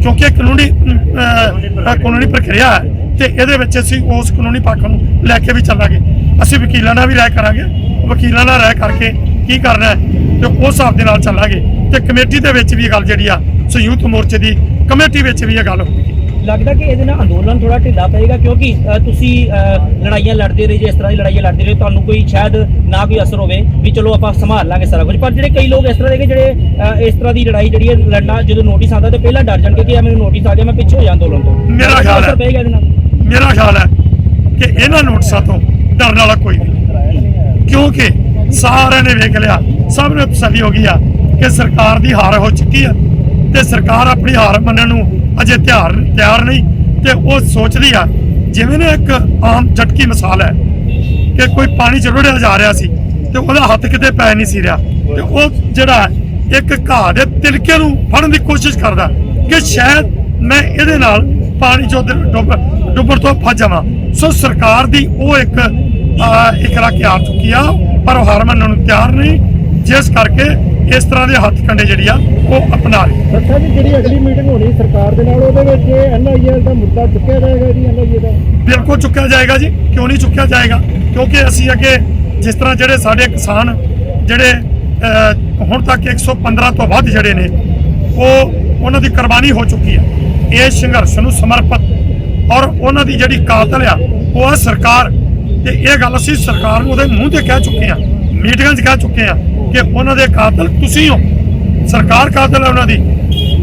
ਕਿਉਂਕਿ ਕਾਨੂੰਨੀ ਪ੍ਰਕਿਰਿਆ ਹੈ ਤੇ ਇਹਦੇ ਵਿੱਚ ਅਸੀਂ ਉਸ ਕਾਨੂੰਨੀ ਪੱਖ ਨੂੰ ਲੈ ਕੇ ਵੀ ਚੱਲਾਂਗੇ। ਅਸੀਂ ਵਕੀਲਾਂ ਨਾਲ ਵੀ ਰਹਿ ਕਰਾਂਗੇ, ਵਕੀਲਾਂ ਨਾਲ ਰਹਿ ਕਰਕੇ ਕੀ ਕਰਨਾ ਹੈ ਤੇ ਉਸ ਹਿਸਾਬ ਦੇ ਨਾਲ ਚੱਲਾਂਗੇ। ਤੇ ਕਮੇਟੀ ਦੇ ਵਿੱਚ ਵੀ ਇਹ ਗੱਲ ਜਿਹੜੀ ਆ, ਸੰਯੁਕਤ ਮੋਰਚੇ ਦੀ ਕਮੇਟੀ ਵਿੱਚ ਵੀ ਇਹ ਗੱਲ ਹੋਵੇਗੀ। ਲੱਗਦਾ ਕਿ ਇਹਦੇ ਨਾਲ ਅੰਦੋਲਨ ਥੋੜਾ ਢਿੱਲਾ ਪਏਗਾ, ਕਿਉਂਕਿ ਤੁਸੀਂ ਲੜਾਈਆਂ ਲੜਦੇ ਰਹੇ ਜੇ, ਇਸ ਤਰ੍ਹਾਂ ਦੀ ਲੜਾਈਆਂ ਲੜਦੇ ਰਹੇ, ਤੁਹਾਨੂੰ ਕੋਈ ਸ਼ਾਇਦ ਨਾ ਕੋਈ ਅਸਰ ਹੋਵੇ ਵੀ ਚਲੋ ਆਪਾਂ ਸੰਭਾਲ ਲਾਂਗੇ ਸਾਰਾ ਕੁਝ, ਪਰ ਜਿਹੜੇ ਕਈ ਲੋਕ ਇਸ ਤਰ੍ਹਾਂ ਦੇ ਜਿਹੜੇ ਇਸ ਤਰ੍ਹਾਂ ਦੀ ਲੜਾਈ ਜਿਹੜੀ ਹੈ ਲੜਨਾ, ਜਦੋਂ ਨੋਟਿਸ ਆਉਂਦਾ ਤੇ ਪਹਿਲਾਂ ਡਰ ਜਾਣਗੇ ਕਿ ਮੈਨੂੰ ਨੋਟਿਸ ਆ ਗਿਆ, ਮੈਂ ਪਿੱਛੇ ਹੋ ਜਾ ਅੰਦੋਲਨ ਤੋਂ। ਮੇਰਾ ਖਿਆਲ ਹੈ ਪਏਗਾ ਇਹਦੇ ਨਾਲ, ਮੇਰਾ ਖਿਆਲ ਹੈ ਕਿ ਇਹਨਾਂ ਨੋਟਿਸਾਂ ਤੋਂ ਡਰਨ ਵਾਲਾ ਕੋਈ ਨਹੀਂ, ਕਿਉਂਕਿ ਸਾਰਿਆਂ ਨੇ ਵੇਖ ਲਿਆ, ਸਭ ਨੂੰ ਤਸੱਲੀ ਹੋ ਗਈ ਆ ਕਿ ਸਰਕਾਰ ਦੀ ਹਾਰ ਹੋ ਚੁੱਕੀ ਆ ਤੇ ਸਰਕਾਰ ਆਪਣੀ ਹਾਰ ਮੰਨਣ ਨੂੰ ਅਜੇ ਤਿਆਰ ਨਹੀਂ। ਤੇ ਉਹ ਸੋਚਦੀ ਆ, ਜਿਵੇਂ ਨੇ ਇੱਕ ਆਮ ਝਟਕੀ ਮਿਸਾਲ ਹੈ ਕਿ ਕੋਈ ਪਾਣੀ 'ਚ ਰੁੜਿਆ ਜਾ ਰਿਹਾ ਸੀ ਤੇ ਉਹਦਾ ਹੱਥ ਕਿਤੇ ਪੈ ਨਹੀਂ ਸੀ ਰਿਹਾ, ਤੇ ਉਹ ਜਿਹੜਾ ਇੱਕ ਘਾਹ ਦੇ ਤਿਲਕੇ ਨੂੰ ਫੜਨ ਦੀ ਕੋਸ਼ਿਸ਼ ਕਰਦਾ ਕਿ ਸ਼ਾਇਦ ਮੈਂ ਇਹਦੇ ਨਾਲ ਪਾਣੀ 'ਚੋਂ ਡੁੱਬਣ ਤੋਂ ਫਸ ਜਾਵਾਂ। ਸੋ ਸਰਕਾਰ ਦੀ ਉਹ ਇੱਕ ਇਕਰਾ ਕੇ ਆ ਚੁੱਕੀ ਆ, ਪਰ ਉਹ ਹਾਰ ਮੰਨਣ ਨੂੰ ਤਿਆਰ ਨਹੀਂ, ਜਿਸ ਕਰਕੇ ਇਸ ਤਰ੍ਹਾਂ ਦੇ ਹੱਥ ਕੰਡੇ ਜਿਹੜੀ ਆ ਉਹ ਅਪਣਾ ਲਈ। ਸੱਚਾ ਜੀ, ਜਿਹੜੀ ਅਗਲੀ ਮੀਟਿੰਗ ਹੋਣੀ ਸਰਕਾਰ ਦੇ ਨਾਲ, ਉਹਦੇ ਵਿੱਚ NIA ਦਾ ਮੁੱਦਾ ਚੁੱਕਿਆ ਜਾਏਗਾ ਜੀ? NIA ਦਾ ਬਿਲਕੁਲ ਚੁੱਕਿਆ ਜਾਏਗਾ ਜੀ, ਕਿਉਂ ਨਹੀਂ ਚੁੱਕਿਆ ਜਾਏਗਾ? ਕਿਉਂਕਿ ਅਸੀਂ ਅੱਗੇ ਜਿਸ ਤਰ੍ਹਾਂ ਜਿਹੜੇ ਸਾਡੇ ਕਿਸਾਨ ਜਿਹੜੇ ਹੁਣ ਤੱਕ 115 ਤੋਂ ਵੱਧ ਜਿਹੜੇ ਨੇ ਉਹਨਾਂ ਦੀ ਕੁਰਬਾਨੀ ਹੋ ਚੁੱਕੀ ਹੈ ਇਸ ਸੰਘਰਸ਼ ਨੂੰ ਸਮਰਪਿਤ, ਔਰ ਉਹਨਾਂ ਦੀ ਜਿਹੜੀ ਕਾਤਲ ਆ ਉਹ ਆ ਸਰਕਾਰ। ਤੇ ਇਹ ਗੱਲ ਅਸੀਂ ਸਰਕਾਰ ਨੂੰ ਉਹਦੇ ਮੂੰਹ ਤੇ ਕਹਿ ਚੁੱਕੇ ਆ, ਮੀਟਿੰਗਾਂ 'ਚ ਕਹਿ ਚੁੱਕੇ ਆ ਕਿ ਉਹਨਾਂ ਦੇ ਕਾਤਲ ਤੁਸੀਂ ਹੋ, ਸਰਕਾਰ ਕਾਤਲ ਹੈ ਉਹਨਾਂ ਦੀ।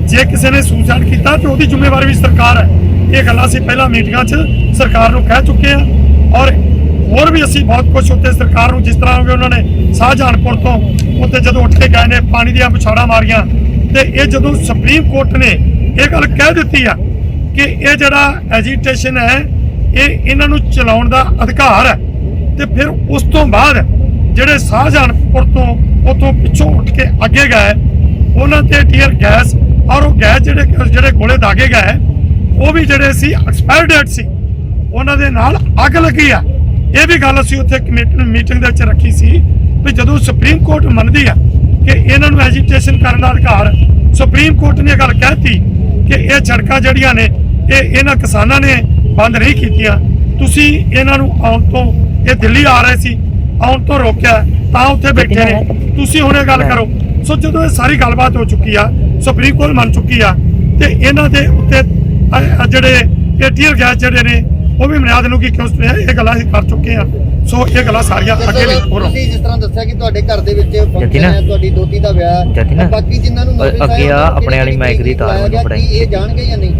ਜੇ ਕਿਸੇ ਨੇ ਸੁਸਾਈਡ ਕੀਤਾ ਤੇ ਉਹਦੀ ਜ਼ਿੰਮੇਵਾਰੀ ਵੀ ਸਰਕਾਰ ਹੈ। ਇਹ ਗੱਲਾਂ ਅਸੀਂ ਪਹਿਲਾਂ ਮੀਟਿੰਗਾਂ 'ਚ ਸਰਕਾਰ ਨੂੰ ਕਹਿ ਚੁੱਕੇ ਆ, ਔਰ ਹੋਰ ਵੀ ਅਸੀਂ ਬਹੁਤ ਕੁਝ ਉੱਤੇ ਸਰਕਾਰ ਨੂੰ, ਜਿਸ ਤਰ੍ਹਾਂ ਕਿ ਉਹਨਾਂ ਨੇ ਸ਼ਾਹਜਹਾਨਪੁਰ ਤੋਂ ਉੱਤੇ ਜਦੋਂ ਉੱਠ ਕੇ ਗਏ ਨੇ ਪਾਣੀ ਦੀਆਂ ਬੁਛਾੜਾਂ ਮਾਰੀਆਂ, ਤੇ ਇਹ ਜਦੋਂ ਸੁਪਰੀਮ ਕੋਰਟ ਨੇ ਇਹ ਗੱਲ ਕਹਿ ਦਿੱਤੀ ਆ ਕਿ ਇਹ ਜਿਹੜਾ ਐਜੀਟੇਸ਼ਨ ਹੈ ਇਹ ਇਹਨਾਂ ਨੂੰ ਚਲਾਉਣ ਦਾ ਅਧਿਕਾਰ ਹੈ, ਤੇ ਫਿਰ ਉਸ ਤੋਂ ਬਾਅਦ ਜਿਹੜੇ ਸ਼ਾਹਜਹਾਨਪੁਰ ਤੋਂ ਉੱਥੋਂ ਪਿੱਛੋਂ ਉੱਠ ਕੇ ਅੱਗੇ ਗਏ ਉਹਨਾਂ ਤੇ ਟੀਅਰ ਗੈਸ ਔਰ ਉਹ ਗੈਸ ਜਿਹੜੇ ਗੋਲੇ ਦਾਗੇ ਗਏ ਉਹ ਵੀ ਜਿਹੜੇ ਸੀ ਐਕਸਪਾਇਰ ਡੇਟ ਸੀ, ਉਹਨਾਂ ਦੇ ਨਾਲ ਅੱਗ ਲੱਗੀ ਆ। ਇਹ ਵੀ ਗੱਲ ਅਸੀਂ ਉੱਥੇ ਮੀਟਿੰਗ ਦੇ ਵਿੱਚ ਰੱਖੀ ਸੀ ਵੀ ਜਦੋਂ ਸੁਪਰੀਮ ਕੋਰਟ ਮੰਨਦੀ ਆ ਕਿ ਇਹਨਾਂ ਨੂੰ ਐਜੀਟੇਸ਼ਨ ਕਰਨ ਦਾ ਅਧਿਕਾਰ, ਸੁਪਰੀਮ ਕੋਰਟ ਨੇ ਗੱਲ ਕਹਿਤੀ ਕਿ ਇਹ ਸੜਕਾਂ ਜਿਹੜੀਆਂ ਨੇ ਇਹ ਇਹਨਾਂ ਕਿਸਾਨਾਂ ਨੇ ਬੰਦ ਨਹੀਂ ਕੀਤੀਆਂ, ਤੁਸੀਂ ਇਹਨਾਂ ਨੂੰ ਆਉਣ ਤੋਂ, ਇਹ ਦਿੱਲੀ ਆ ਰਹੇ ਸੀ, ਆਉਣ ਤੋਂ ਰੋਕਿਆ ਤਾਂ ਉੱਥੇ ਬੈਠੇ ਨੇ, ਤੁਸੀਂ ਹੁਣ ਇਹ ਗੱਲ ਕਰੋ। ਸੋ ਜਦੋਂ ਇਹ ਸਾਰੀ ਗੱਲਬਾਤ ਹੋ ਚੁੱਕੀ ਆ, ਸੁਪਰੀਮ ਕੋਰਟ ਮੰਨ ਚੁੱਕੀ ਆ, ਤੇ ਇਹਨਾਂ ਦੇ ਉੱਤੇ ਜਿਹੜੇ ਇਹ ਟੀਅਰ ਗੈਸ ਜਿਹੜੇ ਨੇ ਉਹ ਵੀ ਬੁਨਿਆਦ ਨੂੰ ਕਿ ਕਿਉਂ ਇਹ ਗੱਲਾਂ ਅਸੀਂ ਕਰ ਚੁੱਕੇ ਆ। ਸੋ ਇਹ ਗੱਲਾਂ ਸਾਰੀਆਂ ਅੱਗੇ ਨਹੀਂ ਹੋ ਤੁਸੀਂ ਜਿਸ ਤਰ੍ਹਾਂ ਦੱਸਿਆ ਕਿ ਤੁਹਾਡੇ ਘਰ ਦੇ ਵਿੱਚ ਫੰਕਸ਼ਨ ਹੈ, ਤੁਹਾਡੀ ਦੋਤੀ ਦਾ ਵਿਆਹ, ਬਾਕੀ ਜਿਨ੍ਹਾਂ ਨੂੰ ਅੱਗੇ ਆ ਆਪਣੇ ਵਾਲੀ ਮਾਈਕ ਦੀ ਤਾਰ ਮੈਨੂੰ ਫੜਾਈ, ਇਹ ਜਾਣਗੇ ਜਾਂ ਨਹੀਂ?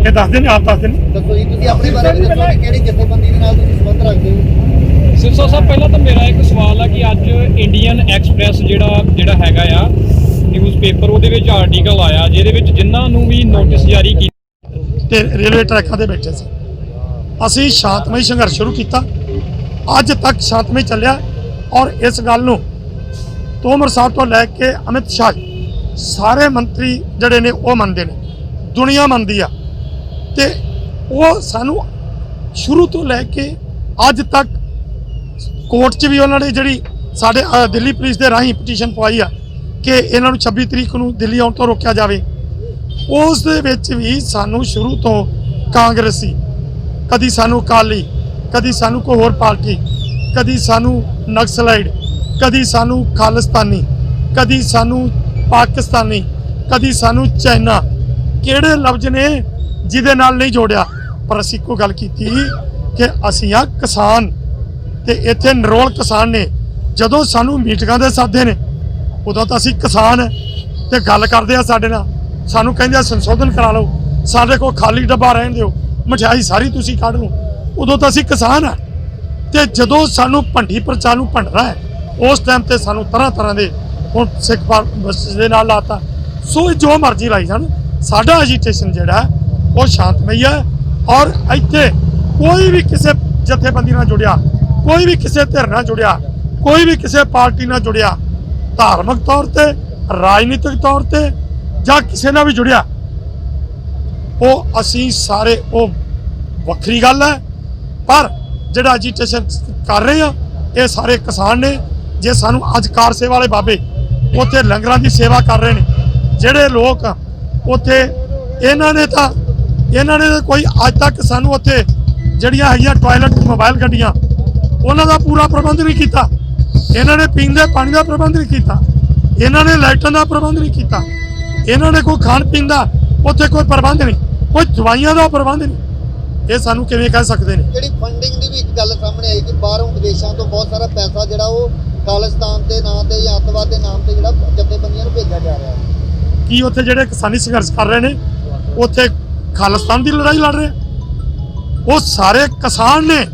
ਇਹ ਦੱਸਦੇ ਨੇ, ਆਪ ਦੱਸਦੇ ਨੇ। ਦੱਸੋ ਜੀ, ਤੁਸੀਂ ਆਪਣੇ ਬਾਰੇ ਵੀ ਦੱਸੋ ਕਿ ਕਿਹੜੀ ਜਥੇਬੰਦੀ ਦੇ ਨਾਲ ਤੁਸੀਂ ਸੰਬੰਧ ਰੱਖਦੇ ਹੋ? ਸਿਰਸਾ ਸਾਹਿਬ, ਪਹਿਲਾਂ ਤਾਂ ਮੇਰਾ ਇੱਕ ਸਵਾਲ ਹੈ ਕਿ ਅੱਜ ਇੰਡੀਅਨ ਐਕਸਪ੍ਰੈਸ ਜਿਹੜਾ ਹੈਗਾ ਆ ਨਿਊਜ਼ਪੇਪਰ, ਉਹਦੇ ਵਿੱਚ ਆਰਟੀਕਲ ਆਇਆ ਜਿਹਦੇ ਵਿੱਚ ਜਿਨ੍ਹਾਂ ਨੂੰ ਵੀ ਨੋਟਿਸ ਜਾਰੀ ਕੀਤਾ ਤੇ ਰੇਲਵੇ ਟਰੈਕਾਂ ਤੇ ਬੈਠੇ ਸੀ। ਅਸੀਂ ਸ਼ਾਂਤਮਈ ਸੰਘਰਸ਼ ਸ਼ੁਰੂ ਕੀਤਾ, ਅੱਜ ਤੱਕ ਸ਼ਾਂਤਮਈ ਚੱਲਿਆ, ਔਰ ਇਸ ਗੱਲ ਨੂੰ ਤੋਮਰ ਸਾਹਿਬ ਤੋਂ ਲੈ ਕੇ ਅਮਿਤ ਸ਼ਾਹ ਸਾਰੇ ਮੰਤਰੀ ਜਿਹੜੇ ਨੇ ਉਹ ਮੰਨਦੇ ਨੇ, ਦੁਨੀਆ ਮੰਨਦੀ ਆ, ਤੇ ਉਹ ਸਾਨੂੰ ਸ਼ੁਰੂ ਤੋਂ ਲੈ ਕੇ ਅੱਜ ਤੱਕ ਕੋਰਟ 'ਚ ਵੀ ਉਹਨਾਂ ਨੇ ਜਿਹੜੀ ਸਾਡੇ ਦਿੱਲੀ ਪੁਲਿਸ ਦੇ ਰਾਹੀਂ ਪਟੀਸ਼ਨ ਪਵਾਈ ਆ ਕਿ ਇਹਨਾਂ ਨੂੰ 26 ਤਰੀਕ ਨੂੰ ਦਿੱਲੀ ਆਉਣ ਤੋਂ ਰੋਕਿਆ ਜਾਵੇ। ਉਸ ਦੇ ਵਿੱਚ ਵੀ ਸਾਨੂੰ ਸ਼ੁਰੂ ਤੋਂ ਕਾਂਗਰਸੀ, ਕਦੀ ਸਾਨੂੰ ਅਕਾਲੀ, ਕਦੀ ਸਾਨੂੰ ਕੋਈ ਹੋਰ ਪਾਰਟੀ, ਕਦੀ ਸਾਨੂੰ ਨਕਸਲਾਈਡ, ਕਦੀ ਸਾਨੂੰ ਖਾਲਿਸਤਾਨੀ, ਕਦੀ ਸਾਨੂੰ ਪਾਕਿਸਤਾਨੀ, ਕਦੀ ਸਾਨੂੰ ਚਾਈਨਾ, ਕਿਹੜੇ ਲਫ਼ਜ਼ ਨੇ ਜਿਹਦੇ ਨਾਲ ਨਹੀਂ ਜੋੜਿਆ, ਪਰ ਅਸੀਂ ਇੱਕੋ ਗੱਲ ਕੀਤੀ ਕਿ ਅਸੀਂ ਆ ਕਿਸਾਨ, ਤੇ ਇੱਥੇ ਨਰੋਲ ਕਿਸਾਨ ਨੇ। ਜਦੋਂ ਸਾਨੂੰ ਮੀਟਿੰਗਾਂ ਦੇ ਸਾਦੇ ਨੇ ਉਦੋਂ ਤਾਂ ਅਸੀਂ ਕਿਸਾਨ ਹੈ ਤੇ ਗੱਲ ਕਰਦੇ ਆ ਸਾਡੇ ਨਾਲ, ਸਾਨੂੰ ਕਹਿੰਦੇ ਆ ਸੰਸ਼ੋਧਨ ਕਰਾ ਲਓ, ਸਾਡੇ ਕੋਲ ਖਾਲੀ ਡੱਬਾ ਰਹਿਣ ਦਿਓ, ਮਠਿਆਈ ਸਾਰੀ ਤੁਸੀਂ ਕੱਢ ਲਓ, ਉਦੋਂ ਤਾਂ ਅਸੀਂ ਕਿਸਾਨ ਆ। ਤੇ ਜਦੋਂ ਸਾਨੂੰ ਭੰਡੀ ਪ੍ਰਚਾਰ ਨੂੰ ਭੰਡਣਾ ਹੈ ਉਸ ਟਾਈਮ ਤੇ ਸਾਨੂੰ ਤਰ੍ਹਾਂ ਤਰ੍ਹਾਂ ਦੇ ਹੁਣ ਸਿੱਖ ਦੇ ਨਾਲ ਲਾਤਾ। ਸੋ ਜੋ ਮਰਜ਼ੀ ਲਾਈ ਜਾਣ, ਸਾਡਾ ਐਜੀਟੇਸ਼ਨ ਜਿਹੜਾ ਉਹ ਸ਼ਾਂਤਮਈ ਹੈ, ਔਰ ਇੱਥੇ ਕੋਈ ਵੀ ਕਿਸੇ ਜਥੇਬੰਦੀ ਨਾਲ ਜੁੜਿਆ, ਕੋਈ ਵੀ ਕਿਸੇ ਧਿਰ ਨਾਲ ਜੁੜਿਆ, ਕੋਈ ਵੀ ਕਿਸੇ ਪਾਰਟੀ ਨਾਲ ਜੁੜਿਆ, ਧਾਰਮਿਕ ਤੌਰ ਤੇ, ਰਾਜਨੀਤਿਕ ਤੌਰ ਤੇ ਜਾਂ ਕਿਸੇ ਨਾਲ ਵੀ ਜੁੜਿਆ, ਉਹ ਅਸੀਂ ਸਾਰੇ, ਉਹ ਵੱਖਰੀ ਗੱਲ ਹੈ, ਪਰ ਜਿਹੜਾ ਐਜੀਟੇਸ਼ਨ ਕਰ ਰਹੇ ਆ ਇਹ ਸਾਰੇ ਕਿਸਾਨ ਨੇ। ਜੇ ਸਾਨੂੰ ਅੱਜ ਕਾਰ ਸੇਵਾ ਵਾਲੇ ਬਾਬੇ ਉੱਥੇ ਲੰਗਰਾਂ ਦੀ ਸੇਵਾ ਕਰ ਰਹੇ ਨੇ, ਜਿਹੜੇ ਲੋਕ ਉੱਥੇ ਇਹਨਾਂ ਨੇ ਤਾਂ ਕੋਈ ਅੱਜ ਤੱਕ ਸਾਨੂੰ ਉੱਥੇ ਜਿਹੜੀਆਂ ਹੈਗੀਆਂ ਟਾਇਲਟ, ਮੋਬਾਈਲ ਗੱਡੀਆਂ, ਉਹਨਾਂ ਦਾ ਪੂਰਾ ਪ੍ਰਬੰਧ ਨਹੀਂ ਕੀਤਾ, ਇਹਨਾਂ ਨੇ ਪੀਣ ਦੇ ਪਾਣੀ ਦਾ ਪ੍ਰਬੰਧ ਨਹੀਂ ਕੀਤਾ, ਇਹਨਾਂ ਨੇ ਲਾਈਟਾਂ ਦਾ ਪ੍ਰਬੰਧ ਨਹੀਂ ਕੀਤਾ, ਇਹਨਾਂ ਨੇ ਕੋਈ ਖਾਣ ਪੀਣ ਦਾ ਉੱਥੇ ਕੋਈ ਪ੍ਰਬੰਧ ਨਹੀਂ, ਕੋਈ ਦਵਾਈਆਂ ਦਾ ਪ੍ਰਬੰਧ ਨਹੀਂ। ਇਹ ਸਾਨੂੰ ਕਿਵੇਂ ਕਹਿ ਸਕਦੇ ਨੇ? ਜਿਹੜੀ ਫੰਡਿੰਗ ਦੀ ਵੀ ਇੱਕ ਗੱਲ ਸਾਹਮਣੇ ਆਈ ਕਿ ਬਾਹਰੋਂ ਵਿਦੇਸ਼ਾਂ ਤੋਂ ਬਹੁਤ ਸਾਰਾ ਪੈਸਾ ਜਿਹੜਾ ਉਹ ਖਾਲਿਸਤਾਨ ਦੇ ਨਾਂ ਤੇ ਜਾਂ ਅੱਤਵਾਦ ਦੇ ਨਾਮ ਤੇ ਜਿਹੜਾ ਜਥੇਬੰਦੀਆਂ ਨੂੰ ਭੇਜਿਆ ਜਾ ਰਿਹਾ ਹੈ। ਕੀ ਉੱਥੇ ਜਿਹੜੇ ਕਿਸਾਨੀ ਸੰਘਰਸ਼ ਕਰ ਰਹੇ ਨੇ ਉੱਥੇ ਖਾਲਿਸਤਾਨ ਦੀ ਲੜਾਈ ਲੜ ਰਹੇ? ਉਹ ਸਾਰੇ ਕਿਸਾਨ ਨੇ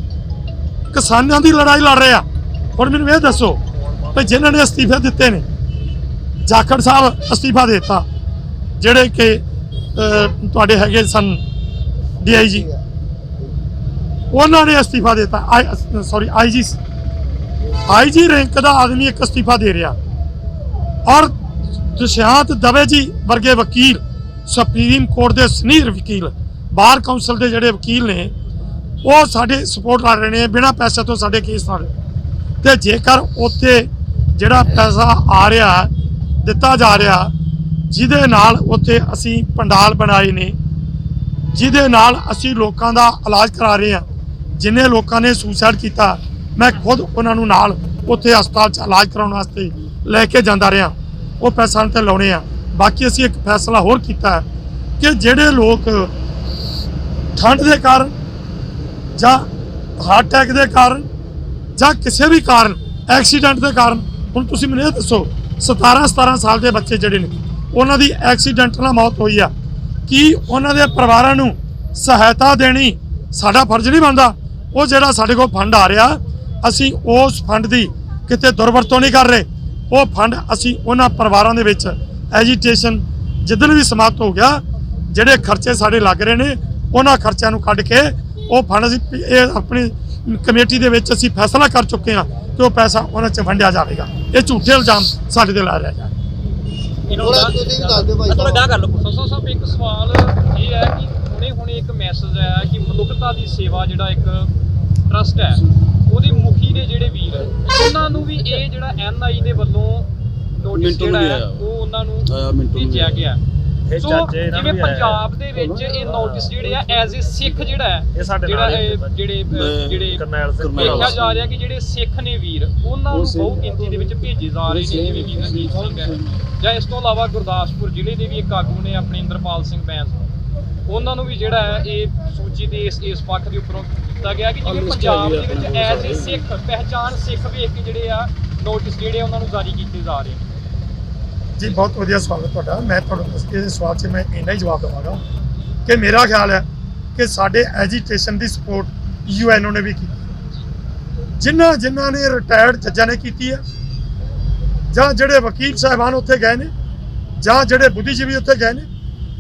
ਕਿਸਾਨਾਂ ਦੀ ਲੜਾਈ ਲੜ ਰਹੇ ਆ। ਹੁਣ ਮੈਨੂੰ ਇਹ ਦੱਸੋ ਵੀ ਜਿਨ੍ਹਾਂ ਨੇ ਅਸਤੀਫੇ ਦਿੱਤੇ ਨੇ, ਜਾਖੜ ਸਾਹਿਬ ਅਸਤੀਫਾ ਦੇ ਦਿੱਤਾ, ਜਿਹੜੇ ਕਿ ਤੁਹਾਡੇ ਹੈਗੇ ਸਨ DIG, ਉਹਨਾਂ ਨੇ ਅਸਤੀਫਾ ਦੇ ਦਿੱਤਾ। ਸੌਰੀ IG ਰੈਂਕ ਦਾ ਆਦਮੀ ਇੱਕ ਅਸਤੀਫਾ ਦੇ ਰਿਹਾ, ਔਰ ਦੁਸ਼ਯੰਤ ਦਵੇ ਜੀ ਵਰਗੇ ਵਕੀਲ, ਸੁਪਰੀਮ ਕੋਰਟ ਦੇ ਸੀਨੀਅਰ ਵਕੀਲ, ਬਾਰ ਕੌਂਸਲ ਦੇ ਜਿਹੜੇ ਵਕੀਲ ਨੇ, ਉਹ ਸਾਡੇ ਸਪੋਰਟ ਕਰ ਰਹੇ ਨੇ ਬਿਨਾਂ ਪੈਸੇ ਤੋਂ ਸਾਡੇ ਕੇਸ ਨਾਲ। ਤੇ ਜੇਕਰ ਉੱਥੇ ਜਿਹੜਾ ਪੈਸਾ ਆ ਰਿਹਾ, ਦਿੱਤਾ ਜਾ ਰਿਹਾ, ਜਿਹਦੇ ਨਾਲ ਉੱਥੇ ਅਸੀਂ ਪੰਡਾਲ ਬਣਾਏ ਨੇ, ਜਿਹਦੇ ਨਾਲ ਅਸੀਂ ਲੋਕਾਂ ਦਾ ਇਲਾਜ ਕਰਾ ਰਹੇ ਹਾਂ, ਜਿੰਨੇ ਲੋਕਾਂ ਨੇ ਸੁਸਾਈਡ ਕੀਤਾ, ਮੈਂ ਖੁਦ ਉਹਨਾਂ ਨੂੰ ਨਾਲ ਉੱਥੇ ਹਸਪਤਾਲ 'ਚ ਇਲਾਜ ਕਰਾਉਣ ਵਾਸਤੇ ਲੈ ਕੇ ਜਾਂਦਾ ਰਿਹਾ, ਉਹ ਪੈਸਾ ਤੇ ਲਾਉਣੇ ਆ। ਬਾਕੀ ਅਸੀਂ ਇੱਕ ਫੈਸਲਾ ਹੋਰ ਕੀਤਾ ਹੈ ਕਿ ਜਿਹੜੇ ਲੋਕ ਠੰਡ ਦੇ ਕਾਰਨ ਜਾਂ ਹਾਰਟ ਅਟੈਕ ਦੇ ਕਾਰਨ ਜਾਂ ਕਿਸੇ ਵੀ ਕਾਰਨ, ਐਕਸੀਡੈਂਟ ਦੇ ਕਾਰਨ, ਹੁਣ ਤੁਸੀਂ ਮੈਨੂੰ ਇਹ ਦੱਸੋ 17 ਸਾਲ ਦੇ ਬੱਚੇ ਜਿਹੜੇ ਨੇ ਉਹਨਾਂ ਦੀ ਐਕਸੀਡੈਂਟ ਨਾਲ ਮੌਤ ਹੋਈ ਆ, ਕੀ ਉਹਨਾਂ ਦੇ ਪਰਿਵਾਰਾਂ ਨੂੰ ਸਹਾਇਤਾ ਦੇਣੀ ਸਾਡਾ ਫਰਜ਼ ਨਹੀਂ ਬਣਦਾ? ਉਹ ਜਿਹੜਾ ਸਾਡੇ ਕੋਲ ਫੰਡ ਆ ਰਿਹਾ, ਅਸੀਂ ਉਸ ਫੰਡ ਦੀ ਕਿਤੇ ਦੁਰਵਰਤੋਂ ਨਹੀਂ ਕਰ ਰਹੇ। ਉਹ ਫੰਡ ਅਸੀਂ ਉਹਨਾਂ ਪਰਿਵਾਰਾਂ ਦੇ ਵਿੱਚ ਐਜੀਟੇਸ਼ਨ ਜਿੱਦਣ ਵੀ ਸਮਾਪਤ ਹੋ ਗਿਆ, ਜਿਹੜੇ ਖਰਚੇ ਸਾਡੇ ਲੱਗ ਰਹੇ ਨੇ, ਉਹਨਾਂ ਖਰਚਿਆਂ ਨੂੰ ਕੱਢ ਕੇ ਉਹ ਫੰਡ ਅਸੀਂ ਇਹ ਆਪਣੀ ਕਮੇਟੀ ਦੇ ਵਿੱਚ ਅਸੀਂ ਫੈਸਲਾ ਕਰ ਚੁੱਕੇ ਹਾਂ ਕਿ ਉਹ ਪੈਸਾ ਉਹਨਾਂ 'ਚ ਵੰਡਿਆ ਜਾਵੇਗਾ। ਇਹ ਝੂਠੇ ਇਲਜ਼ਾਮ ਸਾਡੇ ਤੇ ਲਾ ਰਿਹਾ ਹੈ। ਥੋੜਾ ਤੁਸੀਂ ਵੀ ਦੱਸ ਦਿਓ ਭਾਈ ਥੋੜਾ ਕਰ ਲਓ। ਸੋ ਸਾਹਿਬ ਇੱਕ ਸਵਾਲ ਇਹ ਹੈ ਕਿ ਹੁਣੇ ਇੱਕ ਮੈਸੇਜ ਆਇਆ ਕਿ ਮਨੁੱਖਤਾ ਦੀ ਸੇਵਾ ਜਿਹੜਾ ਇੱਕ ਟਰਸਟ ਹੈ, ਉਹਦੇ ਮੁਖੀ ਨੇ ਜਿਹੜੇ ਵੀਰ, ਉਹਨਾਂ ਨੂੰ ਵੀ ਇਹ ਜਿਹੜਾ NI ਦੇ ਵੱਲੋਂ ਨੋਟਿਸ ਜਿਹੜਾ ਹੈ ਉਹ ਉਹਨਾਂ ਨੂੰ ਭੇਜਿਆ ਗਿਆ। ਸੋ ਜਿਵੇਂ ਪੰਜਾਬ ਦੇ ਵਿੱਚ ਇਹ ਨੋਟਿਸ ਜਿਹੜੇ ਆ ਐਜ਼ ਏ ਸਿੱਖ ਜਿਹੜਾ ਹੈ, ਜਿਹੜੇ ਦੇਖਿਆ ਜਾ ਰਿਹਾ ਕਿ ਜਿਹੜੇ ਸਿੱਖ ਨੇ ਵੀਰ, ਉਹਨਾਂ ਨੂੰ ਬਹੁ ਗਿਣਤੀ ਦੇ ਵਿੱਚ ਭੇਜੇ ਜਾ ਰਹੇ ਨੇ, ਜਿਵੇਂ ਵੀਰ ਰਣਜੀਤ ਸਿੰਘ ਹੈ, ਜਾਂ ਇਸ ਤੋਂ ਇਲਾਵਾ ਗੁਰਦਾਸਪੁਰ ਜ਼ਿਲ੍ਹੇ ਦੇ ਵੀ ਇੱਕ ਆਗੂ ਨੇ ਆਪਣੇ ਇੰਦਰਪਾਲ ਸਿੰਘ ਬੈਂਸ, ਉਹਨਾਂ ਨੂੰ ਵੀ ਜਿਹੜਾ ਹੈ ਇਹ ਸੂਚੀ ਦੇ ਇਸ ਪੱਖ ਦੇ ਉੱਪਰੋਂ ਕੀਤਾ ਗਿਆ ਕਿ ਜਿਵੇਂ ਪੰਜਾਬ ਦੇ ਵਿੱਚ ਐਜ਼ ਏ ਸਿੱਖ ਪਹਿਚਾਣ ਸਿੱਖ ਵੇਖ ਕੇ ਜਿਹੜੇ ਆ ਨੋਟਿਸ ਜਿਹੜੇ ਉਹਨਾਂ ਨੂੰ ਜਾਰੀ ਕੀਤੇ ਜਾ ਰਹੇ ਨੇ। ਜੀ ਬਹੁਤ ਵਧੀਆ ਸਵਾਲ ਹੈ ਤੁਹਾਡਾ। ਮੈਂ ਤੁਹਾਨੂੰ ਇਸ ਸਵਾਲ 'ਚ ਮੈਂ ਇੰਨਾ ਹੀ ਜਵਾਬ ਦੇਵਾਂਗਾ ਕਿ ਮੇਰਾ ਖਿਆਲ ਹੈ ਕਿ ਸਾਡੇ ਐਜੀਟੇਸ਼ਨ ਦੀ ਸਪੋਰਟ UNO ਨੇ ਵੀ ਕੀਤੀ, ਜਿਨ੍ਹਾਂ ਨੇ ਰਿਟਾਇਰਡ ਜੱਜਾਂ ਨੇ ਕੀਤੀ ਹੈ, ਜਾਂ ਜਿਹੜੇ ਵਕੀਲ ਸਾਹਿਬਾਨ ਉੱਥੇ ਗਏ ਨੇ, ਜਾਂ ਜਿਹੜੇ ਬੁੱਧੀਜੀਵੀ ਉੱਥੇ ਗਏ ਨੇ,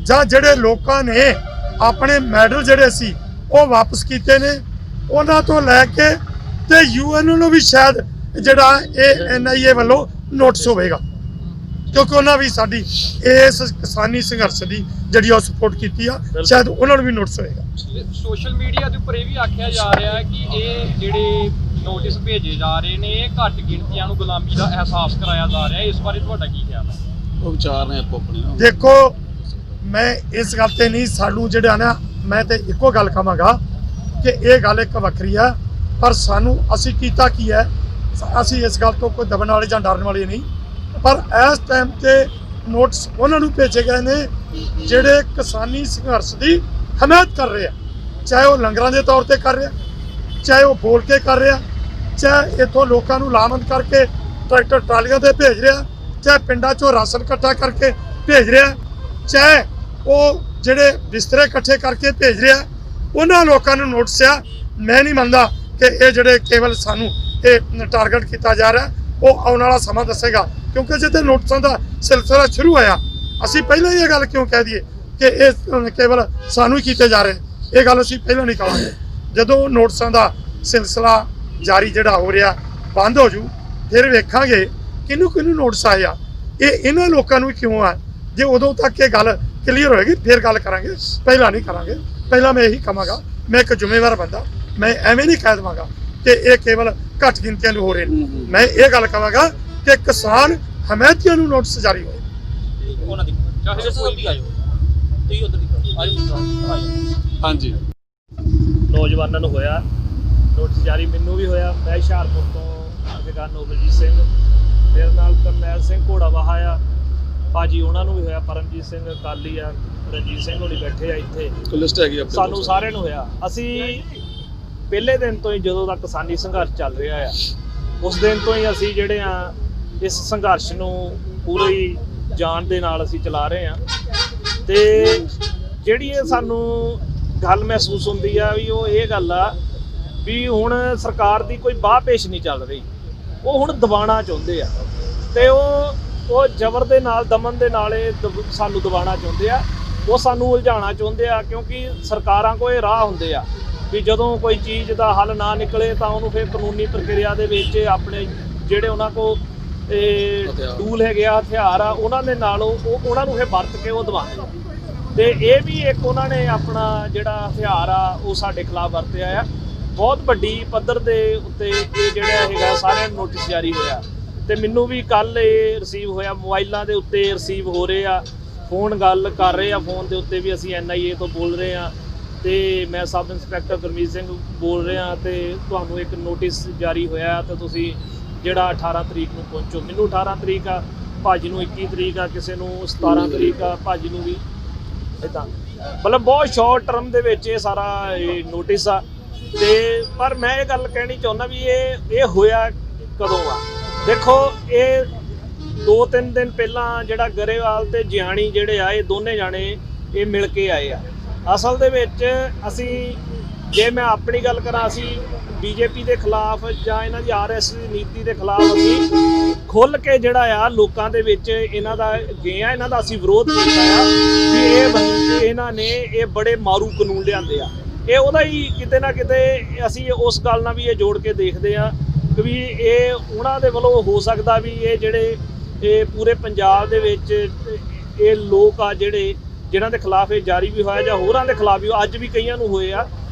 ਜਾਂ ਜਿਹੜੇ ਲੋਕਾਂ ਨੇ ਆਪਣੇ ਮੈਡਲ ਜਿਹੜੇ ਸੀ ਉਹ ਵਾਪਸ ਕੀਤੇ ਨੇ, ਉਹਨਾਂ ਤੋਂ ਲੈ ਕੇ ਤੇ UNO ਨੂੰ ਵੀ ਸ਼ਾਇਦ ਜਿਹੜਾ ਇਹ NIA ਵੱਲੋਂ ਨੋਟਿਸ ਹੋਵੇਗਾ, ਕਿਉਂਕਿ ਉਹਨਾਂ ਵੀ ਸਾਡੀ ਇਸ ਕਿਸਾਨੀ ਸੰਘਰਸ਼ ਦੀ ਜਿਹੜੀ ਉਹ ਸਪੋਰਟ ਕੀਤੀ ਆ, ਸ਼ਾਇਦ ਉਹਨਾਂ ਨੂੰ ਵੀ ਨੋਟਿਸ ਹੋਏਗਾ। ਸੋਸ਼ਲ ਮੀਡੀਆ ਦੇ ਉੱਪਰ ਇਹ ਵੀ ਆਖਿਆ ਜਾ ਰਿਹਾ ਹੈ ਕਿ ਇਹ ਜਿਹੜੇ ਨੋਟਿਸ ਭੇਜੇ ਜਾ ਰਹੇ ਨੇ, ਇਹ ਘੱਟ ਗਿਣਤੀਆਂ ਨੂੰ ਗੁਲਾਮੀ ਦਾ ਅਹਿਸਾਸ ਕਰਾਇਆ ਜਾ ਰਿਹਾ ਹੈ। ਇਸ ਬਾਰੇ ਤੁਹਾਡਾ ਕੀ ਖਿਆਲ ਹੈ? ਉਹ ਵਿਚਾਰ ਨੇ ਆਪੋ ਆਪਣੇ। ਦੇਖੋ, ਮੈਂ ਇਸ ਗੱਲ ਤੇ ਨਹੀਂ, ਸਾਨੂੰ ਜਿਹੜਾ ਨਾ, ਮੈਂ ਤੇ ਇੱਕੋ ਗੱਲ ਕਹਾਂਗਾ ਕਿ ਇਹ ਗੱਲ ਇੱਕ ਵੱਖਰੀ ਆ, ਪਰ ਸਾਨੂੰ ਅਸੀਂ ਕੀਤਾ ਕੀ ਹੈ, ਅਸੀਂ ਇਸ ਗੱਲ ਤੋਂ ਕੋਈ ਦਬਣ ਵਾਲੇ ਜਾਂ ਡਰਨ ਵਾਲੇ ਨਹੀਂ, ਪਰ ਇਸ ਟਾਈਮ ਤੇ ਨੋਟਿਸ ਉਹਨਾਂ ਨੂੰ ਭੇਜੇ ਗਏ ਨੇ ਜਿਹੜੇ ਕਿਸਾਨੀ ਸੰਘਰਸ਼ ਦੀ ਹਮਾਇਤ ਕਰ ਰਹੇ ਆ, ਚਾਹੇ ਉਹ ਲੰਗਰਾਂ ਦੇ ਤੌਰ ਤੇ ਕਰ ਰਿਹਾ, ਚਾਹੇ ਉਹ ਬੋਲ ਕੇ ਕਰ ਰਿਹਾ, ਚਾਹੇ ਇੱਥੋਂ ਲੋਕਾਂ ਨੂੰ ਲਾਮਬੰਦ ਕਰਕੇ ਟਰੈਕਟਰ ਟਰਾਲੀਆਂ ਤੇ ਭੇਜ ਰਿਹਾ, ਚਾਹੇ ਪਿੰਡਾਂ 'ਚੋਂ ਰਾਸ਼ਨ ਇਕੱਠਾ ਕਰਕੇ ਭੇਜ ਰਿਹਾ, ਚਾਹੇ ਉਹ ਜਿਹੜੇ ਬਿਸਤਰੇ ਇਕੱਠੇ ਕਰਕੇ ਭੇਜ ਰਿਹਾ। ਉਹਨਾਂ ਲੋਕਾਂ ਨੂੰ ਨੋਟਿਸ ਆ। ਮੈਂ ਨਹੀਂ ਮੰਨਦਾ ਕਿ ਇਹ ਜਿਹੜੇ ਕੇਵਲ ਸਾਨੂੰ ਇਹ ਟਾਰਗੇਟ ਕੀਤਾ ਜਾ ਰਿਹਾ, ਉਹ ਆਉਣ ਵਾਲਾ ਸਮਾਂ ਦੱਸੇਗਾ, ਕਿਉਂਕਿ ਜਿੱਥੇ ਨੋਟਿਸਾਂ ਦਾ ਸਿਲਸਿਲਾ ਸ਼ੁਰੂ ਹੋਇਆ, ਅਸੀਂ ਪਹਿਲਾਂ ਹੀ ਇਹ ਗੱਲ ਕਿਉਂ ਕਹਿ ਦਈਏ ਕਿ ਇਹ ਕੇਵਲ ਸਾਨੂੰ ਹੀ ਕੀਤੇ ਜਾ ਰਹੇ, ਇਹ ਗੱਲ ਅਸੀਂ ਪਹਿਲਾਂ ਨਹੀਂ ਕਹਾਂਗੇ। ਜਦੋਂ ਨੋਟਿਸਾਂ ਦਾ ਸਿਲਸਿਲਾ ਜਾਰੀ ਜਿਹੜਾ ਹੋ ਰਿਹਾ ਬੰਦ ਹੋ ਜੂ, ਫਿਰ ਵੇਖਾਂਗੇ ਕਿਹਨੂੰ ਨੋਟਿਸ ਆਏ ਆ, ਇਹ ਇਹਨਾਂ ਲੋਕਾਂ ਨੂੰ ਕਿਉਂ ਆ। ਜੇ ਉਦੋਂ ਤੱਕ ਇਹ ਗੱਲ ਕਲੀਅਰ ਹੋਏਗੀ ਫਿਰ ਗੱਲ ਕਰਾਂਗੇ, ਪਹਿਲਾਂ ਨਹੀਂ ਕਰਾਂਗੇ। ਪਹਿਲਾਂ ਮੈਂ ਇਹੀ ਕਹਾਂਗਾ, ਮੈਂ ਇੱਕ ਜ਼ਿੰਮੇਵਾਰ ਬੰਦਾ, ਮੈਂ ਐਵੇਂ ਨਹੀਂ ਕਹਿ ਦੇਵਾਂਗਾ ਕਿ ਇਹ ਕੇਵਲ ਘੱਟ ਗਿਣਤੀਆਂ ਨੂੰ ਹੋ ਰਹੇ ਨੇ। ਮੈਂ ਇਹ ਗੱਲ ਕਹਾਂਗਾ ਕਿ ਕਿਸਾਨ ਹਮਾਇਤੀਆਂ ਨੂੰ ਨੋਟਿਸ ਜਾਰੀ ਹੋਏ। ਉਹਨਾਂ ਦੀ ਚਾਹੇ ਕੋਈ ਵੀ ਆਇਓ, ਤੁਸੀਂ ਉਧਰ ਦੀ ਆਇਓ। ਹਾਂਜੀ, ਨੌਜਵਾਨਾਂ ਨੂੰ ਹੋਇਆ ਨੋਟਿਸ ਜਾਰੀ, ਮੈਨੂੰ ਵੀ ਹੋਇਆ। ਮੈਂ ਹੁਸ਼ਿਆਰਪੁਰ ਤੋਂ ਅਗੇਗਾ ਨੋਬਲਜੀਤ ਸਿੰਘ, ਮੇਰੇ ਨਾਲ ਕਰਨੈਲ ਸਿੰਘ ਘੋੜਾਵਾਹਾ ਆ ਭਾਜੀ, ਉਹਨਾਂ ਨੂੰ ਵੀ ਹੋਇਆ। ਪਰਮਜੀਤ ਸਿੰਘ ਅਕਾਲੀ ਆ, ਰਣਜੀਤ ਸਿੰਘ ਹੋਣੀ ਬੈਠੇ ਆ ਇੱਥੇ, ਲਿਸਟ ਹੈਗੀ ਆਪਣੇ ਸਾਨੂੰ ਸਾਰਿਆਂ ਨੂੰ ਹੋਇਆ। ਅਸੀਂ ਪਹਿਲੇ ਦਿਨ ਤੋਂ ਹੀ, ਜਦੋਂ ਦਾ ਕਿਸਾਨੀ ਸੰਘਰਸ਼ ਚੱਲ ਰਿਹਾ ਆ, ਉਸ ਦਿਨ ਤੋਂ ਹੀ ਅਸੀਂ ਜਿਹੜੇ ਆ ਇਸ ਸੰਘਰਸ਼ ਨੂੰ ਪੂਰੀ ਜਾਨ ਦੇ ਨਾਲ ਅਸੀਂ ਚਲਾ ਰਹੇ ਆ। ਤੇ ਜਿਹੜੀ ਇਹ ਸਾਨੂੰ ਗੱਲ ਮਹਿਸੂਸ ਹੁੰਦੀ ਆ ਵੀ ਉਹ ਇਹ ਗੱਲ ਆ ਵੀ ਹੁਣ ਸਰਕਾਰ ਦੀ ਕੋਈ ਬਾਹ ਪੇਸ਼ ਨਹੀਂ ਚੱਲ ਰਹੀ, ਉਹ ਹੁਣ ਦਬਾਉਣਾ ਚਾਹੁੰਦੇ ਆ ਤੇ ਉਹ ਜ਼ਬਰ ਦੇ ਨਾਲ, ਦਮਨ ਦੇ ਨਾਲ ਸਾਨੂੰ ਦਬਾਉਣਾ ਚਾਹੁੰਦੇ ਆ, ਉਹ ਸਾਨੂੰ ਉਲਝਾਉਣਾ ਚਾਹੁੰਦੇ ਆ। ਕਿਉਂਕਿ ਸਰਕਾਰਾਂ ਕੋਲ ਇਹ ਰਾਹ ਹੁੰਦੇ ਆ ਵੀ ਜਦੋਂ ਕੋਈ ਚੀਜ਼ ਦਾ ਹੱਲ ਨਾ ਨਿਕਲੇ ਤਾਂ ਉਹਨੂੰ ਫਿਰ ਕਾਨੂੰਨੀ ਪ੍ਰਕਿਰਿਆ ਦੇ ਵਿੱਚ ਆਪਣੇ ਜਿਹੜੇ ਉਹਨਾਂ ਕੋਲ ਟੂਲ ਹੈਗੇ ਆ, ਹਥਿਆਰ ਆ, ਉਹਨਾਂ ਦੇ ਨਾਲ ਉਹਨਾਂ ਨੂੰ ਫਿਰ ਵਰਤ ਕੇ ਉਹ ਦਬਾਉਂਦੇ ਆ। ਤੇ ਇਹ ਵੀ ਇੱਕ ਉਹਨਾਂ ਨੇ ਆਪਣਾ ਜਿਹੜਾ ਹਥਿਆਰ ਆ ਉਹ ਸਾਡੇ ਖਿਲਾਫ ਵਰਤਿਆ ਆ। ਬਹੁਤ ਵੱਡੀ ਪੱਧਰ ਦੇ ਉੱਤੇ ਇਹ ਜਿਹੜਾ ਹੈਗਾ ਸਾਰਿਆਂ ਨੂੰ ਨੋਟਿਸ ਜਾਰੀ ਹੋਇਆ ਤੇ ਮੈਨੂੰ ਵੀ ਕੱਲ ਇਹ ਰਿਸੀਵ ਹੋਇਆ, ਮੋਬਾਈਲਾਂ ਦੇ ਉੱਤੇ ਰਿਸੀਵ ਹੋ ਰਹੇ ਆ, ਫੋਨ ਗੱਲ ਕਰ ਰਹੇ ਆ, ਫੋਨ ਦੇ ਉੱਤੇ ਵੀ ਅਸੀਂ NIA ਤੋਂ ਬੋਲ ਰਹੇ ਆ ਤੇ ਮੈਂ ਸਬ ਇੰਸਪੈਕਟਰ ਗੁਰਮੀਤ ਸਿੰਘ ਬੋਲ ਰਿਹਾ ਤੇ ਤੁਹਾਨੂੰ ਇੱਕ ਨੋਟਿਸ ਜਾਰੀ ਹੋਇਆ ਤੇ ਤੁਸੀਂ ਜਿਹੜਾ 18 ਤਰੀਕ ਨੂੰ ਪਹੁੰਚੋ। ਮੈਨੂੰ 18 ਤਰੀਕ ਆ, ਭਾਜੀ ਨੂੰ 21 ਤਰੀਕ ਆ, ਕਿਸੇ ਨੂੰ 17 ਤਰੀਕ ਆ, ਭਾਜੀ ਨੂੰ ਵੀ ਇੱਦਾਂ, ਮਤਲਬ ਬਹੁਤ ਸ਼ਾਰਟ ਟਰਮ ਦੇ ਵਿੱਚ ਇਹ ਸਾਰਾ ਨੋਟਿਸ ਆ। ਤੇ ਪਰ ਮੈਂ ਇਹ ਗੱਲ ਕਹਿਣੀ ਚਾਹੁੰਦਾ ਵੀ ਇਹ ਹੋਇਆ ਕਦੋਂ ਆ। ਦੇਖੋ ਇਹ 2-3 ਦਿਨ ਪਹਿਲਾਂ ਜਿਹੜਾ ਗਰੇਵਾਲ ਤੇ ਜਿਆਣੀ ਜਿਹੜੇ ਆ, ਇਹ ਦੋਨੇ ਜਾਣੇ ਇਹ ਮਿਲ ਕੇ ਆਏ ਆ। ਅਸਲ ਦੇ ਵਿੱਚ ਅਸੀਂ, ਜੇ ਮੈਂ ਆਪਣੀ ਗੱਲ ਕਰਾਂ, ਅਸੀਂ BJP ਦੇ ਖਿਲਾਫ ਜਾਂ ਇਹਨਾਂ ਦੀ RS ਦੀ ਨੀਤੀ ਦੇ ਖਿਲਾਫ ਅਸੀਂ ਖੁੱਲ੍ਹ ਕੇ ਜਿਹੜਾ ਆ ਲੋਕਾਂ ਦੇ ਵਿੱਚ ਇਹਨਾਂ ਦਾ ਗਏ ਆ, ਇਹਨਾਂ ਦਾ ਅਸੀਂ ਵਿਰੋਧ ਕੀਤਾ ਆ ਵੀ ਇਹਨਾਂ ਨੇ ਇਹ ਬੜੇ ਮਾਰੂ ਕਾਨੂੰਨ ਲਿਆਂਦੇ ਆ। ਇਹ ਉਹਦਾ ਹੀ ਕਿਤੇ ਨਾ ਕਿਤੇ ਅਸੀਂ ਉਸ ਗੱਲ ਨਾਲ ਵੀ ਇਹ ਜੋੜ ਕੇ ਦੇਖਦੇ ਆ ਕਿ ਵੀ ਇਹ ਉਹਨਾਂ ਦੇ ਵੱਲੋਂ ਹੋ ਸਕਦਾ ਵੀ ਇਹ ਜਿਹੜੇ ਇਹ ਪੂਰੇ ਪੰਜਾਬ ਦੇ ਵਿੱਚ ਇਹ ਲੋਕ ਆ ਜਿਹੜੇ ਜਿਨ੍ਹਾਂ ਦੇ ਖਿਲਾਫ ਇਹ ਜਾਰੀ ਵੀ ਹੋਇਆ ਜਾਂ ਹੋਰਾਂ ਦੇ ਖਿਲਾਫ ਵੀ ਅੱਜ ਵੀ ਕਈਆਂ ਨੂੰ ਹੋਏ ਆ,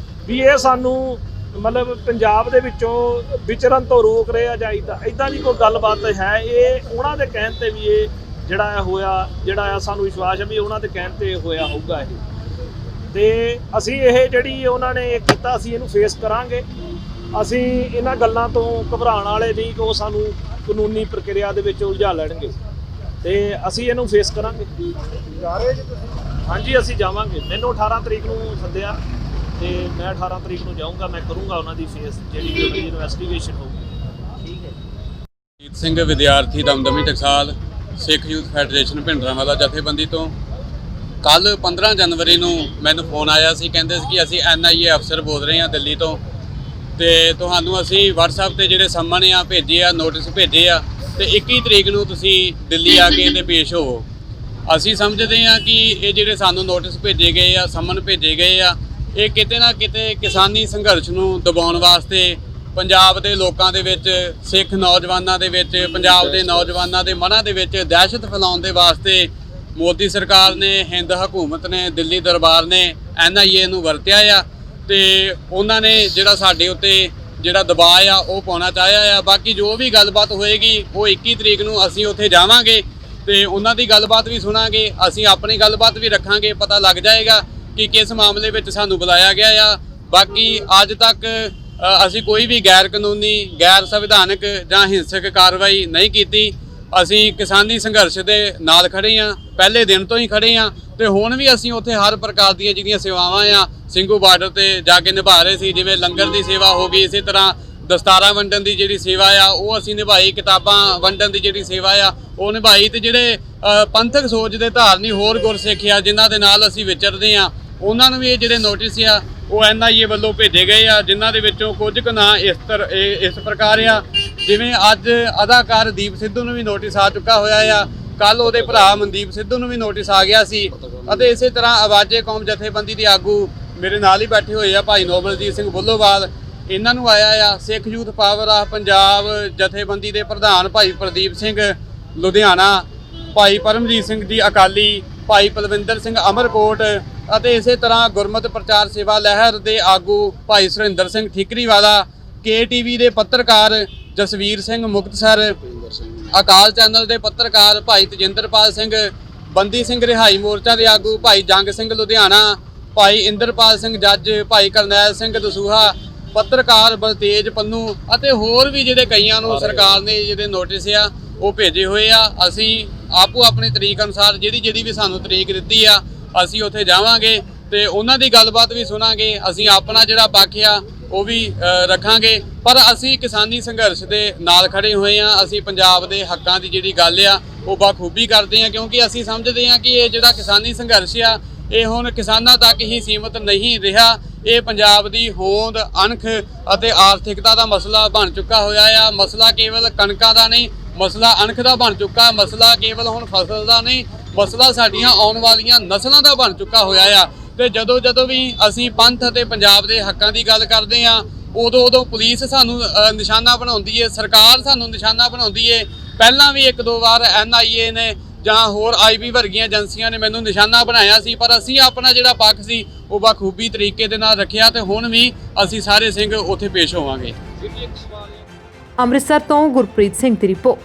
ਵੀ ਇਹ ਸਾਨੂੰ ਮਤਲਬ ਪੰਜਾਬ ਦੇ ਵਿੱਚੋਂ ਵਿਚਰਨ ਤੋਂ ਰੋਕ ਰਹੇ ਆ ਜਾਂ ਇੱਦਾਂ ਦੀ ਕੋਈ ਗੱਲਬਾਤ ਹੈ। ਇਹ ਉਹਨਾਂ ਦੇ ਕਹਿਣ ਤੇ ਵੀ ਇਹ ਜਿਹੜਾ ਹੋਇਆ, ਜਿਹੜਾ ਆ ਸਾਨੂੰ ਵਿਸ਼ਵਾਸ ਹੈ ਵੀ ਉਹਨਾਂ ਦੇ ਕਹਿਣ ਤੇ ਹੋਇਆ ਹੋਊਗਾ ਇਹ। ਤੇ ਅਸੀਂ ਇਹ ਜਿਹੜੀ ਉਹਨਾਂ ਨੇ ਇਹ ਕੀਤਾ, ਅਸੀਂ ਇਹਨੂੰ ਫੇਸ ਕਰਾਂਗੇ। ਅਸੀਂ ਇਹਨਾਂ ਗੱਲਾਂ ਤੋਂ ਘਬਰਾਉਣ ਵਾਲੇ ਨਹੀਂ ਕਿ ਉਹ ਸਾਨੂੰ ਕਾਨੂੰਨੀ ਪ੍ਰਕਿਰਿਆ ਦੇ ਵਿੱਚ ਉਲਝਾ ਲੈਣਗੇ ਤੇ ਅਸੀਂ ਇਹਨੂੰ ਫੇਸ ਕਰਾਂਗੇ। ਹਾਂਜੀ ਅਸੀਂ ਜਾਵਾਂਗੇ, ਮੈਨੂੰ 18 ਤਰੀਕ ਨੂੰ ਸੱਦਿਆ ਤੇ ਮੈਂ 18 ਤਰੀਕ ਨੂੰ ਜਾਊਂਗਾ, ਮੈਂ ਕਰੂੰਗਾ ਉਹਨਾਂ ਦੀ ਫੇਸ ਜਿਹੜੀ ਵੀ ਉਹਨਾਂ ਦੀ ਇਨਵੈਸਟੀਗੇਸ਼ਨ ਹੋਊਗੀ। ਠੀਕ ਹੈ। ਜੀਤ ਸਿੰਘ ਵਿਦਿਆਰਥੀ ਦਮਦਮੀ ਟਕਸਾਲ, ਸਿੱਖ ਯੂਥ ਫੈਡਰੇਸ਼ਨ ਭਿੰਡਰਾਂਵਾਲਾ ਜਥੇਬੰਦੀ ਤੋਂ। ਕੱਲ 15 ਜਨਵਰੀ ਨੂੰ ਮੈਨੂੰ ਫੋਨ ਆਇਆ ਸੀ, ਕਹਿੰਦੇ ਸੀ ਕਿ ਅਸੀਂ NIA ਅਫਸਰ ਬੋਲ ਰਹੇ ਹਾਂ ਦਿੱਲੀ ਤੋਂ ਤੇ ਤੁਹਾਨੂੰ ਅਸੀਂ WhatsApp ਤੇ ਜਿਹੜੇ ਸੰਮਨ ਆ ਭੇਜੇ ਆ, ਨੋਟਿਸ ਭੇਜੇ ਆ ਤੇ 21 ਤਰੀਕ ਨੂੰ ਤੁਸੀਂ ਦਿੱਲੀ ਆ ਕੇ ਤੇ ਪੇਸ਼ ਹੋਵੋ। ਅਸੀਂ ਸਮਝਦੇ ਹਾਂ ਕਿ ਇਹ ਜਿਹੜੇ ਸਾਨੂੰ ਨੋਟਿਸ ਭੇਜੇ ਗਏ ਆ, ਸੰਮਨ ਭੇਜੇ ਗਏ ਆ, ਇਹ ਕਿਤੇ ਨਾ ਕਿਤੇ ਕਿਸਾਨੀ ਸੰਘਰਸ਼ ਨੂੰ ਦਬਾਉਣ ਵਾਸਤੇ, ਪੰਜਾਬ ਦੇ ਲੋਕਾਂ ਦੇ ਵਿੱਚ, ਸਿੱਖ ਨੌਜਵਾਨਾਂ ਦੇ ਵਿੱਚ, ਪੰਜਾਬ ਦੇ ਨੌਜਵਾਨਾਂ ਦੇ ਮਨਾਂ ਦੇ ਵਿੱਚ ਦਹਿਸ਼ਤ ਫੈਲਾਉਣ ਦੇ ਵਾਸਤੇ ਮੋਦੀ ਸਰਕਾਰ ਨੇ, ਹਿੰਦ ਹਕੂਮਤ ਨੇ, ਦਿੱਲੀ ਦਰਬਾਰ ਨੇ NIA ਨੂੰ ਵਰਤਿਆ ਆ ਤੇ ਉਹਨਾਂ ਨੇ ਜਿਹੜਾ ਸਾਡੇ ਉੱਤੇ ਜਿਹੜਾ ਦਬਾਅ ਆ ਉਹ ਪਾਉਣਾ ਚਾਹਿਆ ਆ। ਬਾਕੀ ਜੋ ਵੀ ਗੱਲਬਾਤ ਹੋਏਗੀ ਉਹ 21 ਤਰੀਕ ਨੂੰ ਅਸੀਂ ਉੱਥੇ ਜਾਵਾਂਗੇ ਤੇ ਉਹਨਾਂ ਦੀ ਗੱਲਬਾਤ ਵੀ ਸੁਣਾਂਗੇ, ਅਸੀਂ ਆਪਣੀ ਗੱਲਬਾਤ ਵੀ ਰੱਖਾਂਗੇ, ਪਤਾ ਲੱਗ ਜਾਏਗਾ ਕਿ ਕਿਸ ਮਾਮਲੇ ਵਿੱਚ ਸਾਨੂੰ ਬੁਲਾਇਆ ਗਿਆ ਆ। ਬਾਕੀ ਅੱਜ ਤੱਕ ਅਸੀਂ ਕੋਈ ਵੀ ਗੈਰ ਕਾਨੂੰਨੀ, ਗੈਰ ਸੰਵਿਧਾਨਕ ਜਾਂ ਹਿੰਸਕ ਕਾਰਵਾਈ ਨਹੀਂ ਕੀਤੀ। ਅਸੀਂ ਕਿਸਾਨੀ ਸੰਘਰਸ਼ ਦੇ ਨਾਲ ਖੜੇ ਹਾਂ, ਪਹਿਲੇ ਦਿਨ ਤੋਂ ਹੀ ਖੜੇ ਹਾਂ ਤੇ ਹੁਣ ਵੀ ਅਸੀਂ ਉੱਥੇ ਹਰ ਪ੍ਰਕਾਰ ਦੀਆਂ ਜਿਹੜੀਆਂ ਸੇਵਾਵਾਂ ਆ ਸਿੰਘੂ ਬਾਰਡਰ ਤੇ ਜਾ ਕੇ ਨਿਭਾ ਰਹੇ ਸੀ। ਜਿਵੇਂ ਲੰਗਰ ਦੀ ਸੇਵਾ ਹੋ ਗਈ, ਇਸੇ ਤਰ੍ਹਾਂ ਦਸਤਾਰਾਂ ਵੰਡਣ ਦੀ ਜਿਹੜੀ ਸੇਵਾ ਆ ਉਹ ਅਸੀਂ ਨਿਭਾਈ, ਕਿਤਾਬਾਂ ਵੰਡਣ ਦੀ ਜਿਹੜੀ ਸੇਵਾ ਆ ਉਹ ਨਿਭਾਈ ਤੇ ਜਿਹੜੇ ਪੰਥਕ ਸੋਚ ਦੇ ਧਾਰਨੀ ਹੋਰ ਗੁਰਸਿੱਖ ਆ ਜਿਨ੍ਹਾਂ ਦੇ ਨਾਲ ਅਸੀਂ ਵਿਚਰਦੇ ਆ, ਉਹਨਾਂ ਨੂੰ ਵੀ ਇਹ ਜਿਹੜੇ ਨੋਟਿਸ ਆ ਉਹ NIA ਵੱਲੋਂ ਭੇਜੇ ਗਏ ਆ, ਜਿਨ੍ਹਾਂ ਦੇ ਵਿੱਚੋਂ ਕੁਝ ਕੁ ਨਾਂ ਇਸ ਪ੍ਰਕਾਰ ਆ। ਜਿਵੇਂ ਅੱਜ ਅਦਾਕਾਰ ਦੀਪ ਸਿੱਧੂ ਨੂੰ ਵੀ ਨੋਟਿਸ ਆ ਚੁੱਕਾ ਹੋਇਆ ਆ, ਕੱਲ ਉਹਦੇ ਭਰਾ ਮਨਦੀਪ ਸਿੱਧੂ ਨੂੰ ਵੀ ਨੋਟਿਸ ਆ ਗਿਆ ਸੀ ਅਤੇ ਇਸੇ ਤਰ੍ਹਾਂ ਆਵਾਜ਼ੇ ਕੌਮ ਜਥੇਬੰਦੀ ਦੇ ਆਗੂ ਮੇਰੇ ਨਾਲ ਹੀ ਬੈਠੇ ਹੋਏ ਆ, ਭਾਈ ਨੋਬਲਜੀਤ ਸਿੰਘ ਬੁੱਲੋਵਾਲ, ਇਹਨਾਂ ਨੂੰ ਆਇਆ ਆ। ਸਿੱਖ ਯੂਥ ਪਾਵਰ ਆ ਪੰਜਾਬ ਜਥੇਬੰਦੀ ਦੇ ਪ੍ਰਧਾਨ ਭਾਈ ਪ੍ਰਦੀਪ ਸਿੰਘ ਲੁਧਿਆਣਾ, ਭਾਈ ਪਰਮਜੀਤ ਸਿੰਘ ਜੀ ਅਕਾਲੀ, ਭਾਈ ਪਲਵਿੰਦਰ ਸਿੰਘ ਅਮਰਕੋਟ ਅਤੇ ਇਸੇ ਤਰ੍ਹਾਂ ਗੁਰਮਤਿ ਪ੍ਰਚਾਰ ਸੇਵਾ ਲਹਿਰ ਦੇ ਆਗੂ ਭਾਈ ਸੁਰਿੰਦਰ ਸਿੰਘ ਠੀਕਰੀਵਾਲਾ, KTV ਦੇ ਪੱਤਰਕਾਰ ਜਸਵੀਰ ਸਿੰਘ ਮੁਕਤਸਰ, ਅਕਾਲ ਚੈਨਲ ਦੇ ਪੱਤਰਕਾਰ ਭਾਈ ਤਜਿੰਦਰਪਾਲ ਸਿੰਘ, ਬੰਦੀ ਸਿੰਘ ਰਿਹਾਈ ਮੋਰਚਾ ਦੇ ਆਗੂ ਭਾਈ ਜੰਗ ਸਿੰਘ ਲੁਧਿਆਣਾ, ਭਾਈ ਇੰਦਰਪਾਲ ਸਿੰਘ ਜੱਜ, ਭਾਈ ਕਰਨੈਲ ਸਿੰਘ ਦਸੂਹਾ, ਪੱਤਰਕਾਰ ਬਲਤੇਜ ਪੰਨੂ ਅਤੇ ਹੋਰ ਵੀ ਜਿਹੜੇ ਕਈਆਂ ਨੂੰ ਸਰਕਾਰ ਨੇ ਜਿਹੜੇ ਨੋਟਿਸ ਆ ਉਹ ਭੇਜੇ ਹੋਏ ਆ। ਅਸੀਂ ਆਪੋ ਆਪਣੀ ਤਰੀਕ ਅਨੁਸਾਰ ਜਿਹੜੀ ਵੀ ਸਾਨੂੰ ਤਰੀਕ ਦਿੱਤੀ ਆ ਅਸੀਂ ਉੱਥੇ ਜਾਵਾਂਗੇ ਤੇ ਉਹਨਾਂ ਦੀ ਗੱਲਬਾਤ ਵੀ ਸੁਣਾਂਗੇ। ਅਸੀਂ ਆਪਣਾ ਜਿਹੜਾ ਪੱਖ ਆ ਉਹ ਵੀ ਰੱਖਾਂਗੇ, ਪਰ ਅਸੀਂ ਕਿਸਾਨੀ ਸੰਘਰਸ਼ ਦੇ ਨਾਲ ਖੜੇ ਹੋਏ ਆ। ਅਸੀਂ ਪੰਜਾਬ ਦੇ ਹੱਕਾਂ ਦੀ ਜਿਹੜੀ ਗੱਲ ਆ ਉਹ ਬਾਖੂਬੀ ਕਰਦੇ ਆ, ਕਿਉਂਕਿ ਅਸੀਂ ਸਮਝਦੇ ਆ ਕਿ ਇਹ ਜਿਹੜਾ ਕਿਸਾਨੀ ਸੰਘਰਸ਼ ਆ ਇਹ ਹੁਣ ਕਿਸਾਨਾਂ ਤੱਕ ਹੀ ਸੀਮਤ ਨਹੀਂ ਰਿਹਾ। ਇਹ ਪੰਜਾਬ ਦੀ ਹੋਂਦ, ਅਣਖ ਅਤੇ ਆਰਥਿਕਤਾ ਦਾ ਮਸਲਾ ਬਣ ਚੁੱਕਾ ਹੋਇਆ ਆ। ਮਸਲਾ ਕੇਵਲ ਕਣਕਾਂ ਦਾ ਨਹੀਂ, ਮਸਲਾ ਅਣਖ ਦਾ ਬਣ ਚੁੱਕਾ। ਮਸਲਾ ਕੇਵਲ ਹੁਣ ਫਸਲ ਦਾ ਨਹੀਂ, ਮਸਲਾ ਸਾਡੀਆਂ ਆਉਣ ਵਾਲੀਆਂ ਨਸਲਾਂ ਦਾ ਬਣ ਚੁੱਕਾ ਹੋਇਆ ਆ। ਤੇ ਜਦੋਂ ਵੀ ਅਸੀਂ ਪੰਥ ਅਤੇ ਪੰਜਾਬ ਦੇ ਹੱਕਾਂ ਦੀ ਗੱਲ ਕਰਦੇ ਆ, ਉਦੋਂ ਪੁਲਿਸ ਸਾਨੂੰ ਨਿਸ਼ਾਨਾ ਬਣਾਉਂਦੀ ਏ, ਸਰਕਾਰ ਸਾਨੂੰ ਨਿਸ਼ਾਨਾ ਬਣਾਉਂਦੀ ਏ। ਪਹਿਲਾਂ ਵੀ 1-2 ਵਾਰ NIA ਨੇ ਜਾਂ ਹੋਰ IB ਵਰਗੀਆਂ ਏਜੰਸੀਆਂ ਨੇ ਮੈਨੂੰ ਨਿਸ਼ਾਨਾ ਬਣਾਇਆ ਸੀ, ਪਰ ਅਸੀਂ ਆਪਣਾ ਜਿਹੜਾ ਪੱਖ ਸੀ ਉਹ ਬਖੂਬੀ ਤਰੀਕੇ ਦੇ ਨਾਲ ਰੱਖਿਆ ਤੇ ਹੁਣ ਵੀ ਅਸੀਂ ਸਾਰੇ ਸਿੰਘ ਉੱਥੇ ਪੇਸ਼ ਹੋਵਾਂਗੇ। ਵੀਰ ਜੀ ਇੱਕ ਸਵਾਲ ਹੈ ਅੰਮ੍ਰਿਤਸਰ ਤੋਂ ਗੁਰਪ੍ਰੀਤ ਸਿੰਘ ਦੀ ਰਿਪੋਰਟ।